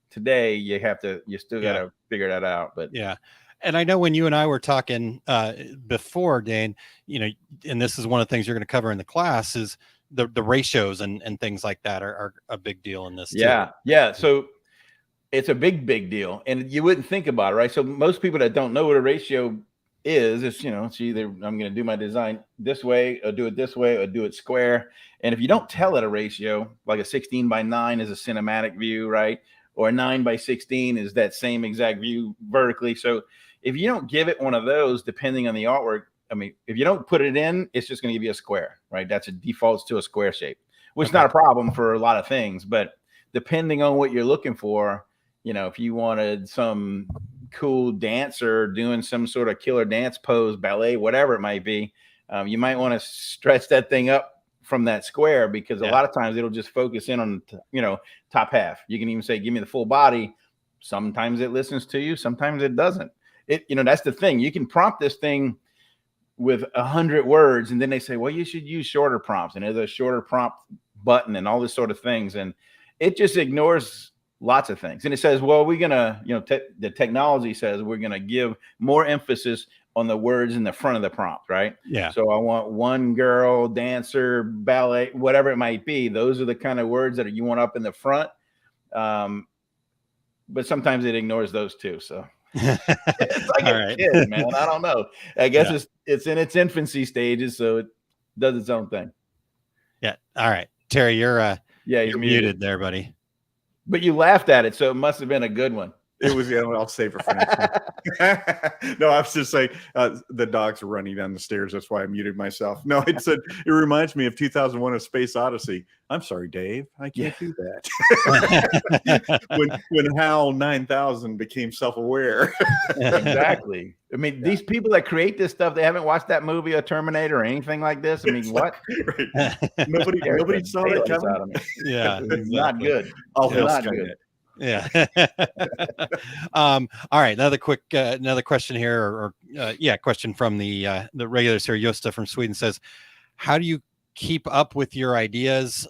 S11: today you still gotta figure that out. But
S9: and I know when you and I were talking before, Dane, and this is one of the things you're going to cover in the class is the ratios and things like that are a big deal in this.
S11: Yeah. So it's a big deal, and you wouldn't think about it, right? So most people that don't know what a ratio is, it's either I'm going to do my design this way or do it this way or do it square. And if you don't tell it a ratio, like a 16:9 is a cinematic view, right? Or a 9:16 is that same exact view vertically. So if you don't give it one of those, depending on the artwork, I mean, if you don't put it in, it's just going to give you a square, right? That's defaults to a square shape, which is not a problem for a lot of things, but depending on what you're looking for, if you wanted some cool dancer doing some sort of killer dance pose, ballet, whatever it might be, you might want to stretch that thing up from that square, because a lot of times it'll just focus in on top half. You can even say give me the full body. Sometimes it listens to you, sometimes it doesn't. That's the thing. You can prompt this thing with 100 words, and then they say, well, you should use shorter prompts, and there's a shorter prompt button and all this sort of things, and it just ignores lots of things. And it says, well, we're gonna, the technology says we're gonna give more emphasis on the words in the front of the prompt, right?
S9: Yeah.
S11: So I want one girl, dancer, ballet, whatever it might be. Those are the kind of words that you want up in the front. But sometimes it ignores those too. So it's like a kid, man. I don't know. I guess it's in its infancy stages, so it does its own thing.
S9: Yeah. All right, Terry, you're
S11: you're
S9: muted there, buddy.
S11: But you laughed at it, so it must have been a good one.
S8: It was, I'll save it for next time. No, I was just saying the dogs are running down the stairs. That's why I muted myself. No, it said it reminds me of 2001: A Space Odyssey. I'm sorry, Dave. I can't do that. when HAL 9000 became self-aware.
S11: Exactly. I mean, these people that create this stuff, they haven't watched that movie or Terminator or anything like this. I mean, what?
S8: Right. Nobody saw it coming.
S9: Yeah,
S11: it's not good.
S8: All hell
S11: not
S8: Skynet.
S11: good.
S9: Yeah. All right. Another question here, or question from the regulars here. Josta from Sweden says, "How do you keep up with your ideas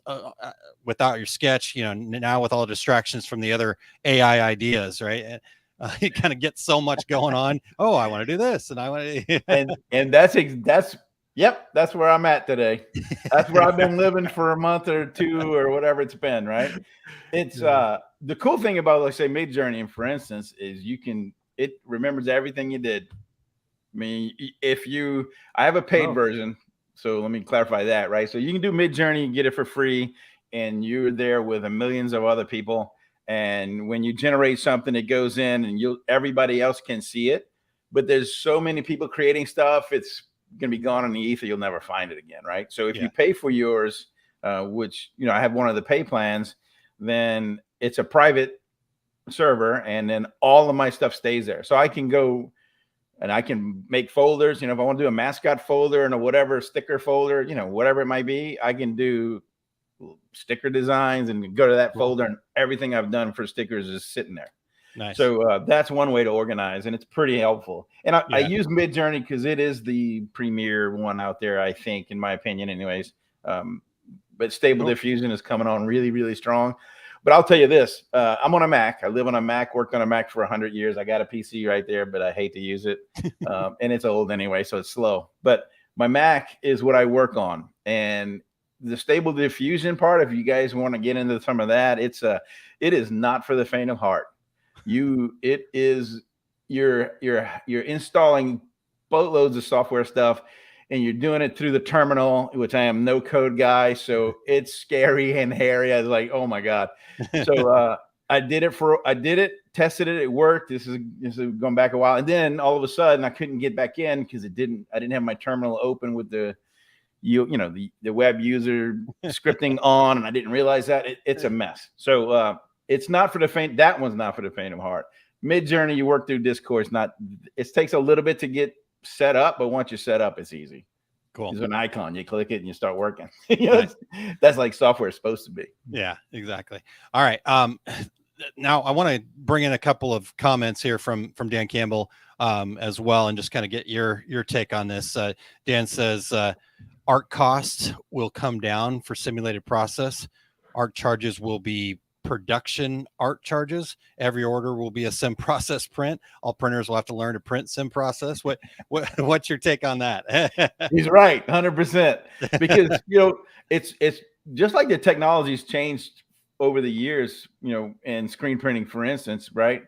S9: without your sketch? Now with all the distractions from the other AI ideas, right? You kind of get so much going on. Oh, I want to do this, and I want to."
S11: and that's where I'm at today. That's where I've been living for a month or two or whatever it's been. Right. It's the cool thing about, let's say, Midjourney, for instance, is it remembers everything you did. I mean, I have a paid version, so let me clarify that, right? So you can do Midjourney, you get it for free, and you're there with millions of other people. And when you generate something, it goes in, and everybody else can see it. But there's so many people creating stuff, it's going to be gone in the ether. You'll never find it again, right? So if you pay for yours, which I have one of the pay plans, then it's a private server, and then all of my stuff stays there. So I can go and I can make folders. If I want to do a mascot folder and a whatever sticker folder, whatever it might be, I can do sticker designs and go to that folder, and everything I've done for stickers is sitting there.
S9: Nice.
S11: So that's one way to organize, and it's pretty helpful. And I use Midjourney because it is the premier one out there, I think, in my opinion, anyways. But Stable Diffusion is coming on really, really strong. But I'll tell you this, I'm on a Mac. I live on a Mac, worked on a Mac for 100 years. I got a PC right there, but I hate to use it. And it's old anyway, so it's slow. But my Mac is what I work on. And the Stable Diffusion part, if you guys want to get into some of that, it is not for the faint of heart. You're installing boatloads of software stuff, and you're doing it through the terminal, which I am no code guy. So it's scary and hairy. I was like, oh my God. So I did it, tested it. It worked. This is going back a while. And then all of a sudden I couldn't get back in because I didn't have my terminal open with the web user scripting on. And I didn't realize that it's a mess. So it's not for the faint. That one's not for the faint of heart. Midjourney, you work through Discord. It takes a little bit to get set up, but once you're set up, it's easy.
S9: Cool.
S11: There's an icon, you click it and you start working. Nice. That's like software is supposed to be.
S9: Yeah, exactly. All right. Now I want to bring in a couple of comments here from Dan Campbell as well, and just kind of get your take on this. Dan says art costs will come down for simulated process. Art charges will be production art charges. Every order will be a sim process print. All printers will have to learn to print sim process. What's your take on that?
S11: He's right, 100%. Because it's just like the technology's changed over the years. In screen printing, for instance, right?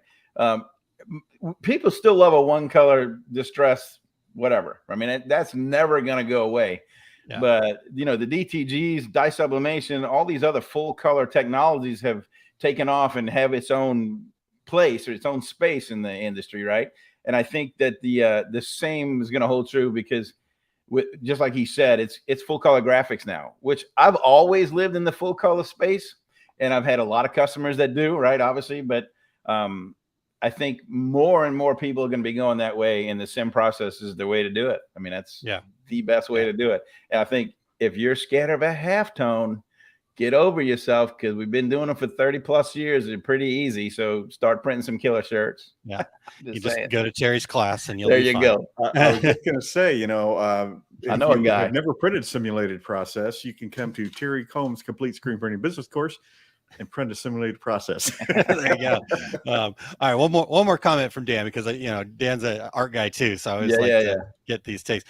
S11: People still love a one color distress, whatever. I mean, that's never going to go away. Yeah. But the DTGs, dye sublimation, all these other full color technologies have taken off and have its own place or its own space in the industry, right? And I think that the same is going to hold true because, just like he said, it's full color graphics now, which I've always lived in the full color space, and I've had a lot of customers that do, right? Obviously, but I think more and more people are going to be going that way, and the sim process is the way to do it. I mean, that's the best way to do it. And I think if you're scared of a halftone, get over yourself, because we've been doing them for 30 plus years. They're pretty easy. So start printing some killer shirts.
S9: Yeah. You just go to Terry's class and you'll
S11: there
S9: be
S11: you
S9: fine.
S11: go.
S8: I was just going to say, if
S11: I know a guy
S8: have never printed simulated process, you can come to Terry Combs' Complete Screen Printing Business Course and print a simulated process.
S9: There you go. All right, one more comment from Dan, because Dan's an art guy too, so I always to get these takes.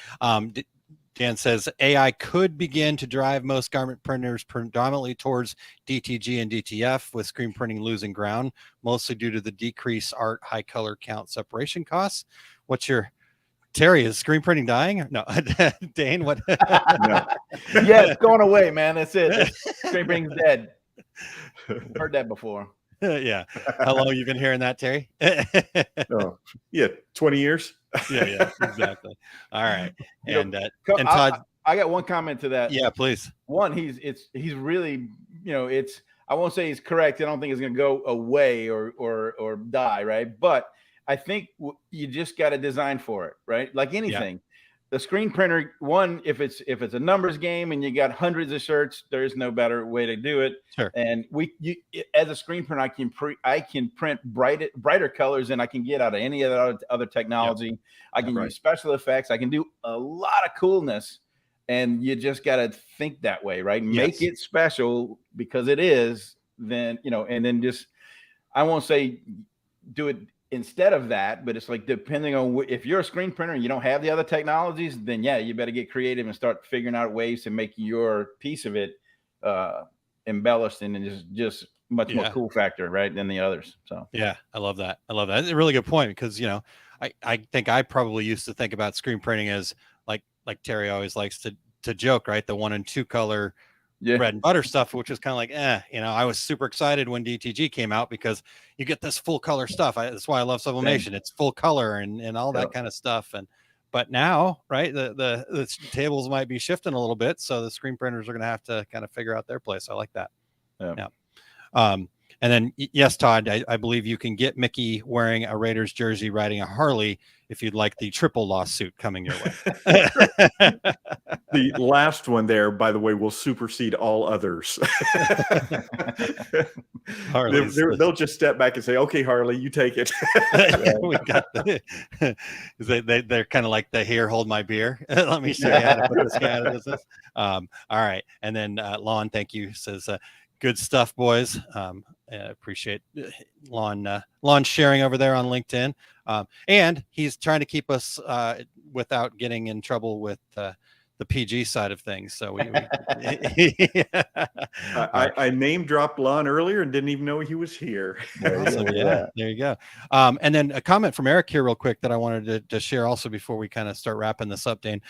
S9: Dan says AI could begin to drive most garment printers predominantly towards DTG and DTF, with screen printing losing ground, mostly due to the decreased art high color count separation costs. What's your Terry, is screen printing dying? No. Dane, what?
S11: No. Yeah, it's going away, man. That's it. Screen printing's dead. Heard that before.
S9: Yeah. How long have you been hearing that, Terry?
S8: Oh, yeah, 20 years.
S9: Yeah, exactly. All right. And
S11: Todd, I got one comment to that.
S9: Yeah, please.
S11: One, he's really, I won't say he's correct. I don't think it's going to go away or die, right? But I think you just got to design for it, right? Like anything. Yeah. The screen printer, one, if it's a numbers game and you got hundreds of shirts, there's no better way to do it.
S9: Sure.
S11: And as a screen printer, I can print brighter colors than I can get out of any other technology. Yep. I can use special effects. I can do a lot of coolness, and you just got to think that way, right? Yes. Make it special because it is. Then and then just, I won't say do it instead of that, but it's like, depending on if you're a screen printer and you don't have the other technologies, then yeah, you better get creative and start figuring out ways to make your piece of it embellished and just much more cool factor, right, than the others. So
S9: yeah, I love that. It's a really good point, because I think I probably used to think about screen printing as like Terry always likes to joke, right? The 1 and 2 color bread and butter stuff, which is kind of like, I was super excited when DTG came out because you get this full color stuff. That's why I love sublimation. It's full color and all that kind of stuff. But now, right, the tables might be shifting a little bit, so the screen printers are going to have to kind of figure out their place. I like that. Yeah. And then, yes, Todd, I believe you can get Mickey wearing a Raiders jersey riding a Harley if you'd like the triple lawsuit coming your way.
S8: The last one there, by the way, will supersede all others. They'll just step back and say, okay, Harley, you take it.
S9: We got they're kind of like the here, hold my beer. Let me show you how to put this guy out of business. All right. And then Lon, thank you, says, good stuff, boys. Appreciate Lon sharing over there on LinkedIn. And he's trying to keep us without getting in trouble with the PG side of things. So
S8: I name dropped Lon earlier and didn't even know he was here.
S9: Awesome. Yeah, there you go. And then a comment from Eric here real quick that I wanted to share also before we kind of start wrapping this up, Dane.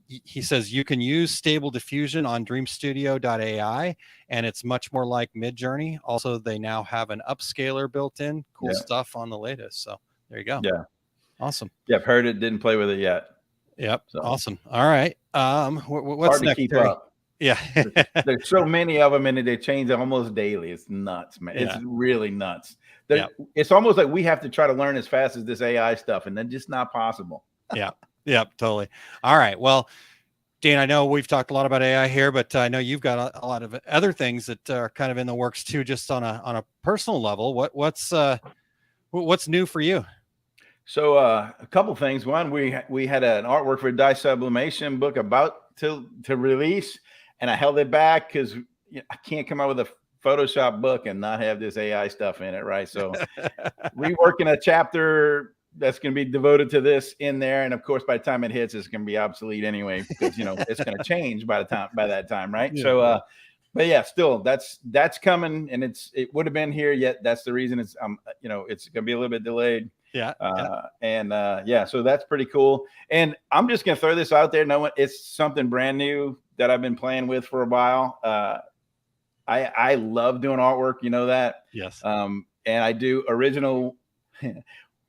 S9: He says you can use Stable Diffusion on dreamstudio.ai, and it's much more like Midjourney. Also, they now have an upscaler built in. Cool stuff on the latest. So there you go.
S11: Yeah.
S9: Awesome.
S11: Yeah, I've heard it. Didn't play with it yet.
S9: Yep. So. Awesome. All right. What's
S11: hard
S9: next?
S11: To keep up.
S9: Yeah.
S11: There's so many of them, and they change almost daily. It's nuts, man. It's really nuts. It's almost like we have to try to learn as fast as this AI stuff, and then just not possible.
S9: Yeah. Totally. All right. Well, Dane, I know we've talked a lot about AI here, but I know you've got a lot of other things that are kind of in the works too, just on a personal level. What's new for you?
S11: So a couple things. One, we had an artwork for a dye sublimation book about to release, and I held it back because I can't come out with a Photoshop book and not have this AI stuff in it, right? So reworking a chapter that's going to be devoted to this in there, and of course, by the time it hits, it's going to be obsolete anyway because it's going to change by that time, right? Yeah. So, but yeah, still that's coming, and it would have been here yet. That's the reason it's it's going to be a little bit delayed.
S9: Yeah.
S11: So that's pretty cool. And I'm just going to throw this out there. It's something brand new that I've been playing with for a while. I love doing artwork, you know that.
S9: Yes.
S11: And I do original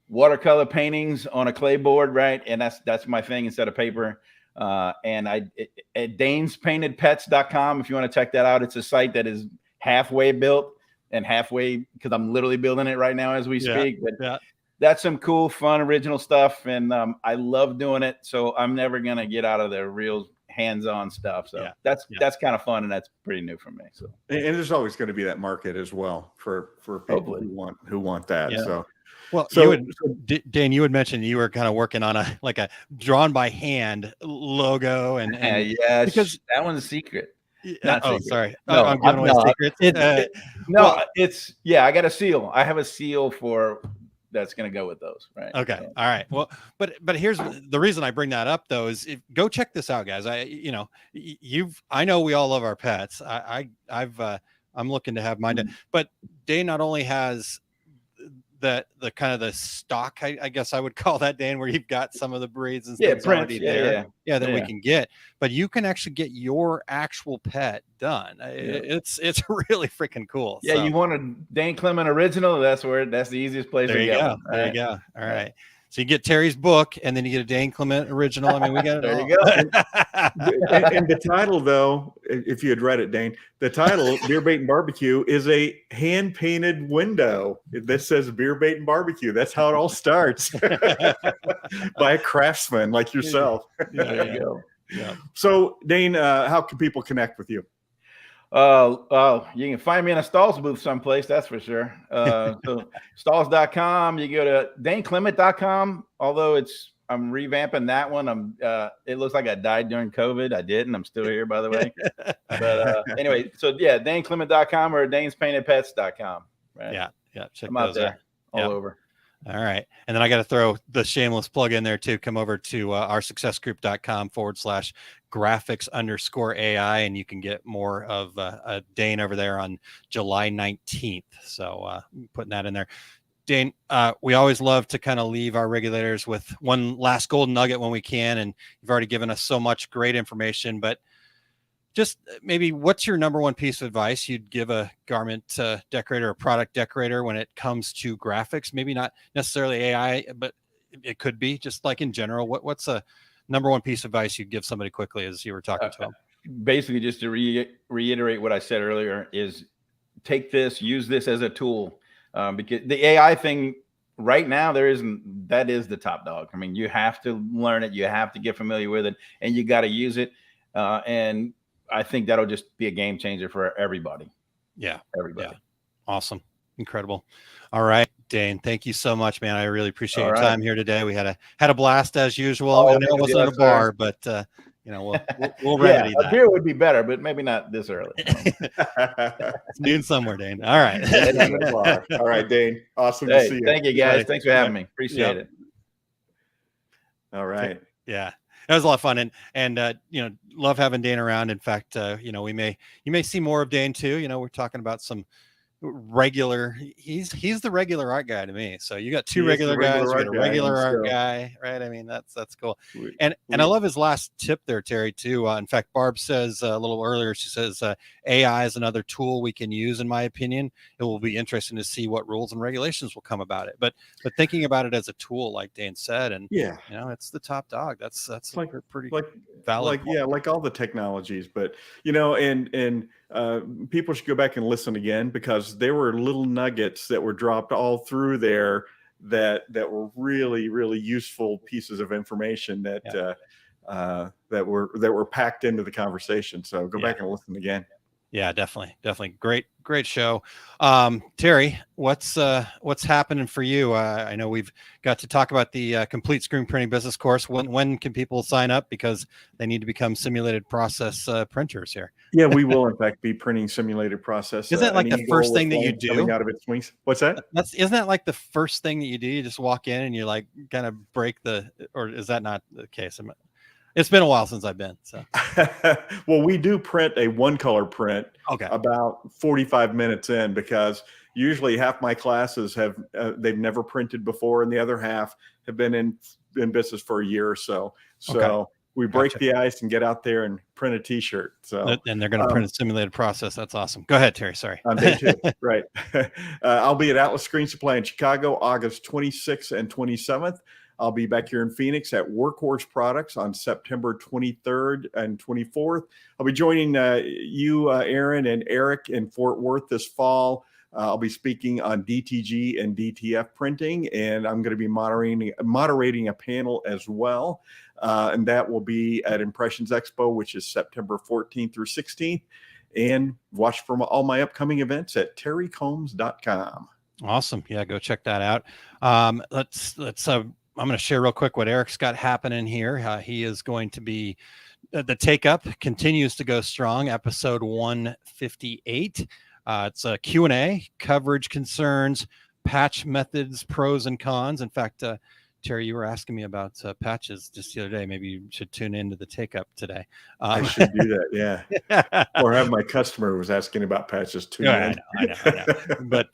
S11: watercolor paintings on a clay board, right? And that's my thing instead of paper. And at danespaintedpets.com, if you want to check that out, it's a site that is halfway built and halfway, because I'm literally building it right now as we speak. But that's some cool, fun, original stuff. And I love doing it. So I'm never going to get out of the real hands-on stuff. So that's kind of fun. And that's pretty new for me. So,
S8: and there's always going to be that market as well for people who want that. Yeah. So,
S9: well, Dane, you had mentioned you were kind of working on a drawn by hand logo and
S11: because that one's a secret.
S9: Sorry.
S11: No,
S9: I'm giving away secrets.
S11: I got a seal. I have a seal for that's going to go with those, right?
S9: Okay. So. All right. Well, but here's the reason I bring that up though is go check this out, guys. I know we all love our pets. I'm looking to have mine, but Dane not only has the kind of the stock, I guess I would call that, Dan, where you've got some of the breeds and
S11: Yeah,
S9: things
S11: prints,
S9: already there. Yeah, that we
S11: Yeah.
S9: can get. But you can actually get your actual pet done. It's really freaking cool.
S11: Yeah,
S9: So
S11: you want a Dane Clement original? That's the easiest place
S9: there
S11: to
S9: you
S11: get
S9: go.
S11: one.
S9: There
S11: All
S9: you go. All right. So you get Terry's book, and then you get a Dane Clement original. I mean, we got it
S11: There
S9: all.
S11: you go.
S8: And the title, though, if you had read it, Dane, the title, Beer Bait and Barbecue, is a hand-painted window that says Beer Bait and Barbecue. That's how it all starts by a craftsman like yourself.
S11: There you go.
S9: Yeah.
S8: So, Dane, how can people connect with you?
S11: You can find me in a Stalls booth someplace, that's for sure. So stalls.com, you go to daneclement.com, although I'm revamping that one. It looks like I died during COVID. I didn't. I'm still here, by the way. But anyway, so yeah, daneclement.com or danespaintedpets.com. Right?
S9: Yeah. Check
S11: I'm out
S9: those
S11: there
S9: out.
S11: all over.
S9: All right. And then I got to throw the shameless plug in there too. Come over to oursuccessgroup.com/graphics_AI, and you can get more of Dane over there on July 19th. So putting that in there. Dane, we always love to kind of leave our regulators with one last golden nugget when we can. And you've already given us so much great information, but just maybe what's your number one piece of advice you'd give a garment decorator or product decorator when it comes to graphics? Maybe not necessarily AI, but it could be just like in general. What's a number one piece of advice you'd give somebody quickly as you were talking to them?
S11: Basically, just to reiterate what I said earlier, is take this, use this as a tool, because the AI thing right now, that is the top dog. I mean, you have to learn it, you have to get familiar with it, and you got to use it. And I think that'll just be a game changer for everybody.
S9: Yeah.
S11: Everybody.
S9: Yeah. Awesome. Incredible. All right, Dane, thank you so much, man. I really appreciate your time here today. We had a blast as usual. I know it wasn't at a bar, but we'll remedy that.
S11: A beer would be better, but maybe not this early.
S9: It's noon somewhere, Dane. All right.
S8: All right, Dane. Awesome to see you.
S11: Thank you, guys. Thanks for having me. Appreciate it.
S8: All right.
S9: Yeah. That was a lot of fun, and love having Dane around. In fact, you may see more of Dane too. We're talking about some regular. He's the regular art guy to me. So you got two regular guys, you got a regular art guy, right? I mean, that's cool. And I love his last tip there, Terry, too. In fact, Barb says a little earlier, she says AI is another tool we can use. In my opinion, it will be interesting to see what rules and regulations will come about it. But thinking about it as a tool, like Dane said, and it's the top dog. That's like pretty valid.
S8: Like all the technologies, but and people should go back and listen again, because there were little nuggets that were dropped all through there that were really, really useful pieces of information that were packed into the conversation. So go back and listen again.
S9: Yeah, definitely. Great show. Terry, what's happening for you? I know we've got to talk about the complete screen printing business course. When can people sign up, because they need to become simulated process printers here?
S8: Yeah, we will in fact be printing simulated process.
S9: Isn't that like the first thing that you do?
S8: Coming out of its wings. What's that?
S9: Isn't that like the first thing that you do? You just walk in and you like kind of break or is that not the case? It's been a while since I've been. So,
S8: well, we do print a one color print about 45 minutes in, because usually half my classes they've never printed before, and the other half have been in business for a year or so. So we break the ice and get out there and print a T-shirt. So
S9: and they're going to print a simulated process. That's awesome. Go ahead, Terry. Sorry.
S8: On day two, right? I'll be at Atlas Screen Supply in Chicago, August 26th and 27th. I'll be back here in Phoenix at Workhorse Products on September 23rd and 24th. I'll be joining you, Aaron, and Eric in Fort Worth this fall. I'll be speaking on DTG and DTF printing, and I'm going to be moderating a panel as well. And that will be at Impressions Expo, which is September 14th through 16th. And watch for all my upcoming events at terrycombs.com.
S9: Awesome. Yeah, go check that out. Let's I'm going to share real quick what Eric's got happening here. He is going to be the take up continues to go strong. Episode 158. It's a Q&A, coverage concerns, patch methods, pros and cons. In fact, Terry, you were asking me about patches just the other day. Maybe you should tune into the Take Up today.
S8: I should do that, yeah. Or have my customer was asking about patches too.
S9: Yeah, I know. But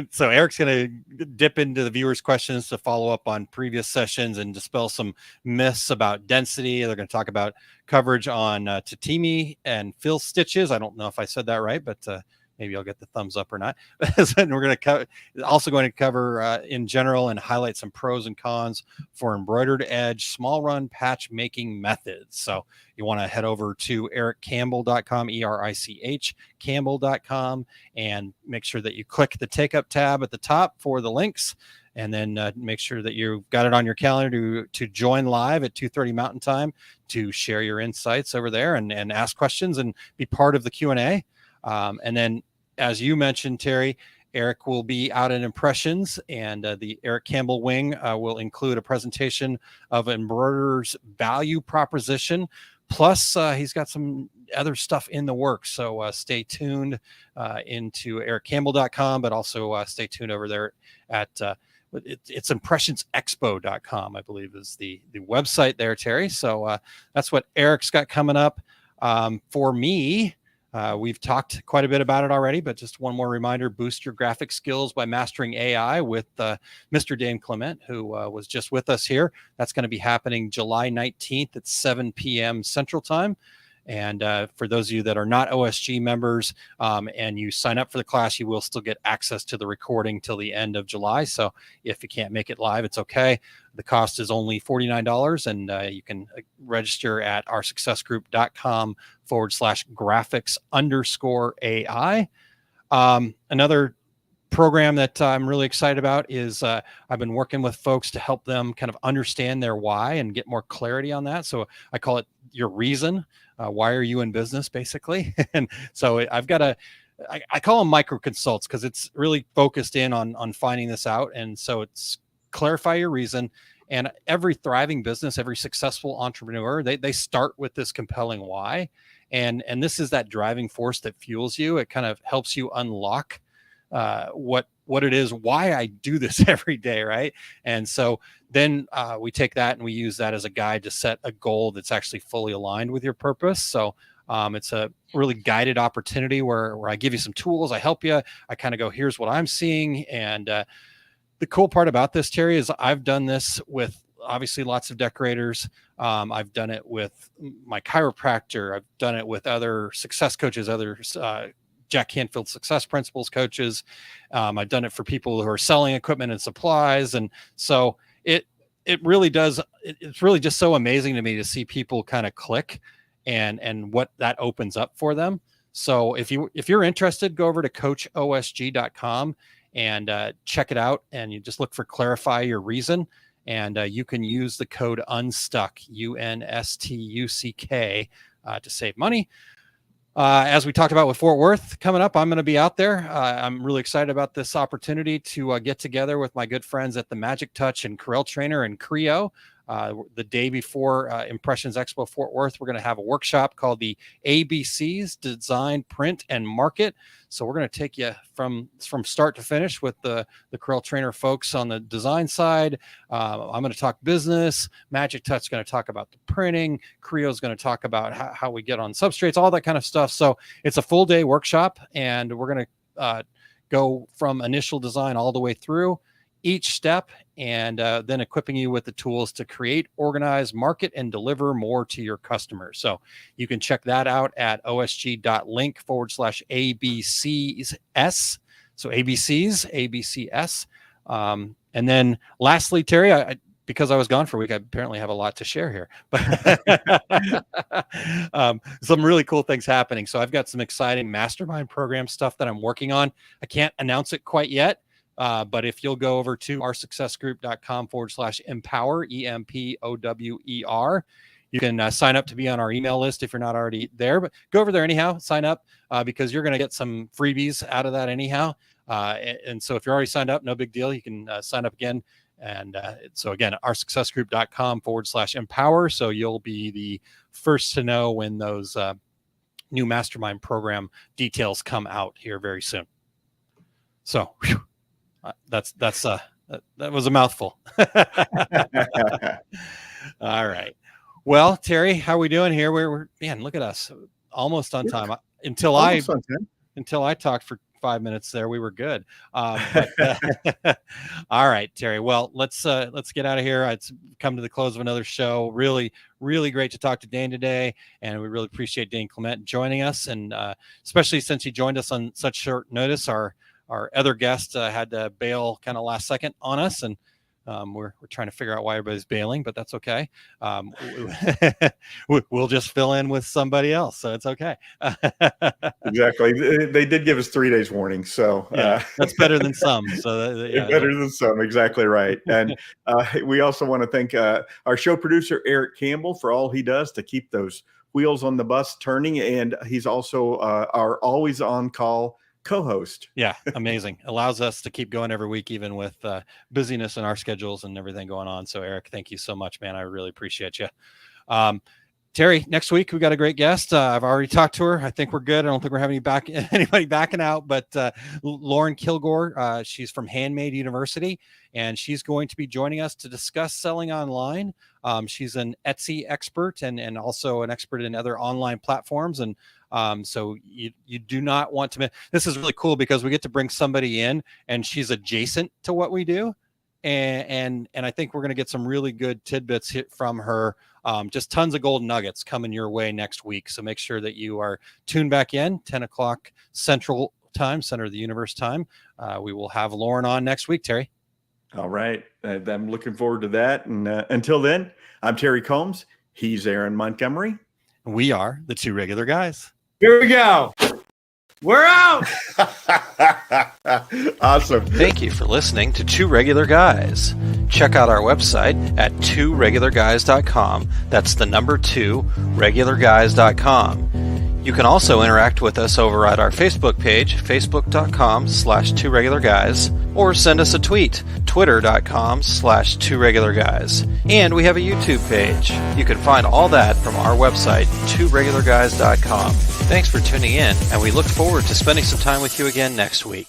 S9: so Eric's going to dip into the viewers' questions to follow up on previous sessions and dispel some myths about density. They're going to talk about coverage on Tatimi and fill stitches. I don't know if I said that right, but maybe I'll get the thumbs up or not. And we're going to also going to cover in general and highlight some pros and cons for embroidered edge small run patch making methods. So you want to head over to ericcampbell.com, ERICH Campbell.com, and make sure that you click the Take Up tab at the top for the links. And then make sure that you've got it on your calendar to join live at 2:30 Mountain Time to share your insights over there and ask questions and be part of the Q&A. And then, as you mentioned, Terry, Eric will be out in Impressions, and the Eric Campbell wing will include a presentation of embroiderer's value proposition. Plus, he's got some other stuff in the works. So stay tuned into ericcampbell.com, but also stay tuned over there at it's impressionsexpo.com, I believe is the website there, Terry. So that's what Eric's got coming up. For me, we've talked quite a bit about it already, but just one more reminder: boost your graphic skills by mastering AI with Mr. Dane Clement, who was just with us here. That's going to be happening July 19th at 7 p.m. Central Time. And for those of you that are not OSG members and you sign up for the class, you will still get access to the recording till the end of July. So if you can't make it live, it's okay. The cost is only $49, and you can register at oursuccessgroup.com/graphics_AI. Another program that I'm really excited about is I've been working with folks to help them kind of understand their why and get more clarity on that. So I call it your reason. Why are you in business, basically? And so I've got I call them micro consults because it's really focused in on finding this out. And so it's clarify your reason. And every thriving business, every successful entrepreneur, they start with this compelling why. And this is that driving force that fuels you. It kind of helps you unlock what it is, why I do this every day, right? And so then we take that and we use that as a guide to set a goal that's actually fully aligned with your purpose. So it's a really guided opportunity where I give you some tools, I help you, I kind of go, here's what I'm seeing. And the cool part about this, Terry, is I've done this with obviously lots of decorators. I've done it with my chiropractor. I've done it with other success coaches, others, Jack Canfield Success Principles coaches. I've done it for people who are selling equipment and supplies. And so it really does. It's really just so amazing to me to see people kind of click and what that opens up for them. So if you're interested, go over to coachosg.com and check it out. And you just look for clarify your reason. And you can use the code UNSTUCK, UNSTUCK, to save money. As we talked about with Fort Worth coming up, I'm going to be out there. I'm really excited about this opportunity to get together with my good friends at the Magic Touch and Corel Trainer and Creo. The day before Impressions Expo Fort Worth, we're going to have a workshop called the ABCs, Design, Print, and Market. So we're going to take you from start to finish with the Corel Trainer folks on the design side. I'm going to talk business. Magic Touch is going to talk about the printing. Creo is going to talk about how we get on substrates, all that kind of stuff. So it's a full day workshop, and we're going to go from initial design all the way through each step, and then equipping you with the tools to create, organize, market, and deliver more to your customers. So you can check that out at osg.link/ABCS. So ABCS. And then lastly, Terry, because I was gone for a week, I apparently have a lot to share here, but some really cool things happening. So I've got some exciting mastermind program stuff that I'm working on. I can't announce it quite yet. But if you'll go over to oursuccessgroup.com/empower, EMPOWER, you can sign up to be on our email list if you're not already there. But go over there anyhow, sign up because you're going to get some freebies out of that anyhow. And so if you're already signed up, no big deal. You can sign up again. And so again, oursuccessgroup.com/empower. So you'll be the first to know when those new mastermind program details come out here very soon. So that's That was a mouthful. All right. Well, Terry, how are we doing here? We're man, look at us, almost on time. Until I talked for 5 minutes there, we were good. All right, Terry. Well, let's get out of here. It's come to the close of another show. Really, really great to talk to Dane today, and we really appreciate Dane Clement joining us, and especially since he joined us on such short notice. Our other guest had to bail kind of last second on us, and we're trying to figure out why everybody's bailing, but that's okay. We'll just fill in with somebody else, so it's okay.
S8: Exactly. They did give us 3 days warning, so
S9: that's better than some. So
S8: better than some. Exactly right. And we also want to thank our show producer Eric Campbell for all he does to keep those wheels on the bus turning, and he's also our always on call co-host.
S9: Yeah, amazing. Allows us to keep going every week, even with busyness in our schedules and everything going on. So Eric, thank you so much, man. I really appreciate you. Terry, next week we got a great guest. I've already talked to her. I think we're good. I don't think we're having anybody backing out, but Lauren Kilgore, she's from Handmade University, and she's going to be joining us to discuss selling online. She's an Etsy expert and also an expert in other online platforms. And so you do not want to miss. This is really cool because we get to bring somebody in and she's adjacent to what we do. And I think we're going to get some really good tidbits hit from her. Just tons of golden nuggets coming your way next week. So make sure that you are tuned back in 10 o'clock Central Time, Center of the Universe time. We will have Lauren on next week, Terry.
S8: All right. I'm looking forward to that. And until then, I'm Terry Combs. He's Aaron Montgomery.
S9: We are the Two Regular Guys.
S4: Here we go. We're out.
S8: Awesome.
S9: Thank you for listening to Two Regular Guys. Check out our website at tworegularguys.com. That's the number 2, regularguys.com. You can also interact with us over at our Facebook page, facebook.com/tworegularguys, or send us a tweet, twitter.com/tworegularguys. And we have a YouTube page. You can find all that from our website, tworegularguys.com. Thanks for tuning in, and we look forward to spending some time with you again next week.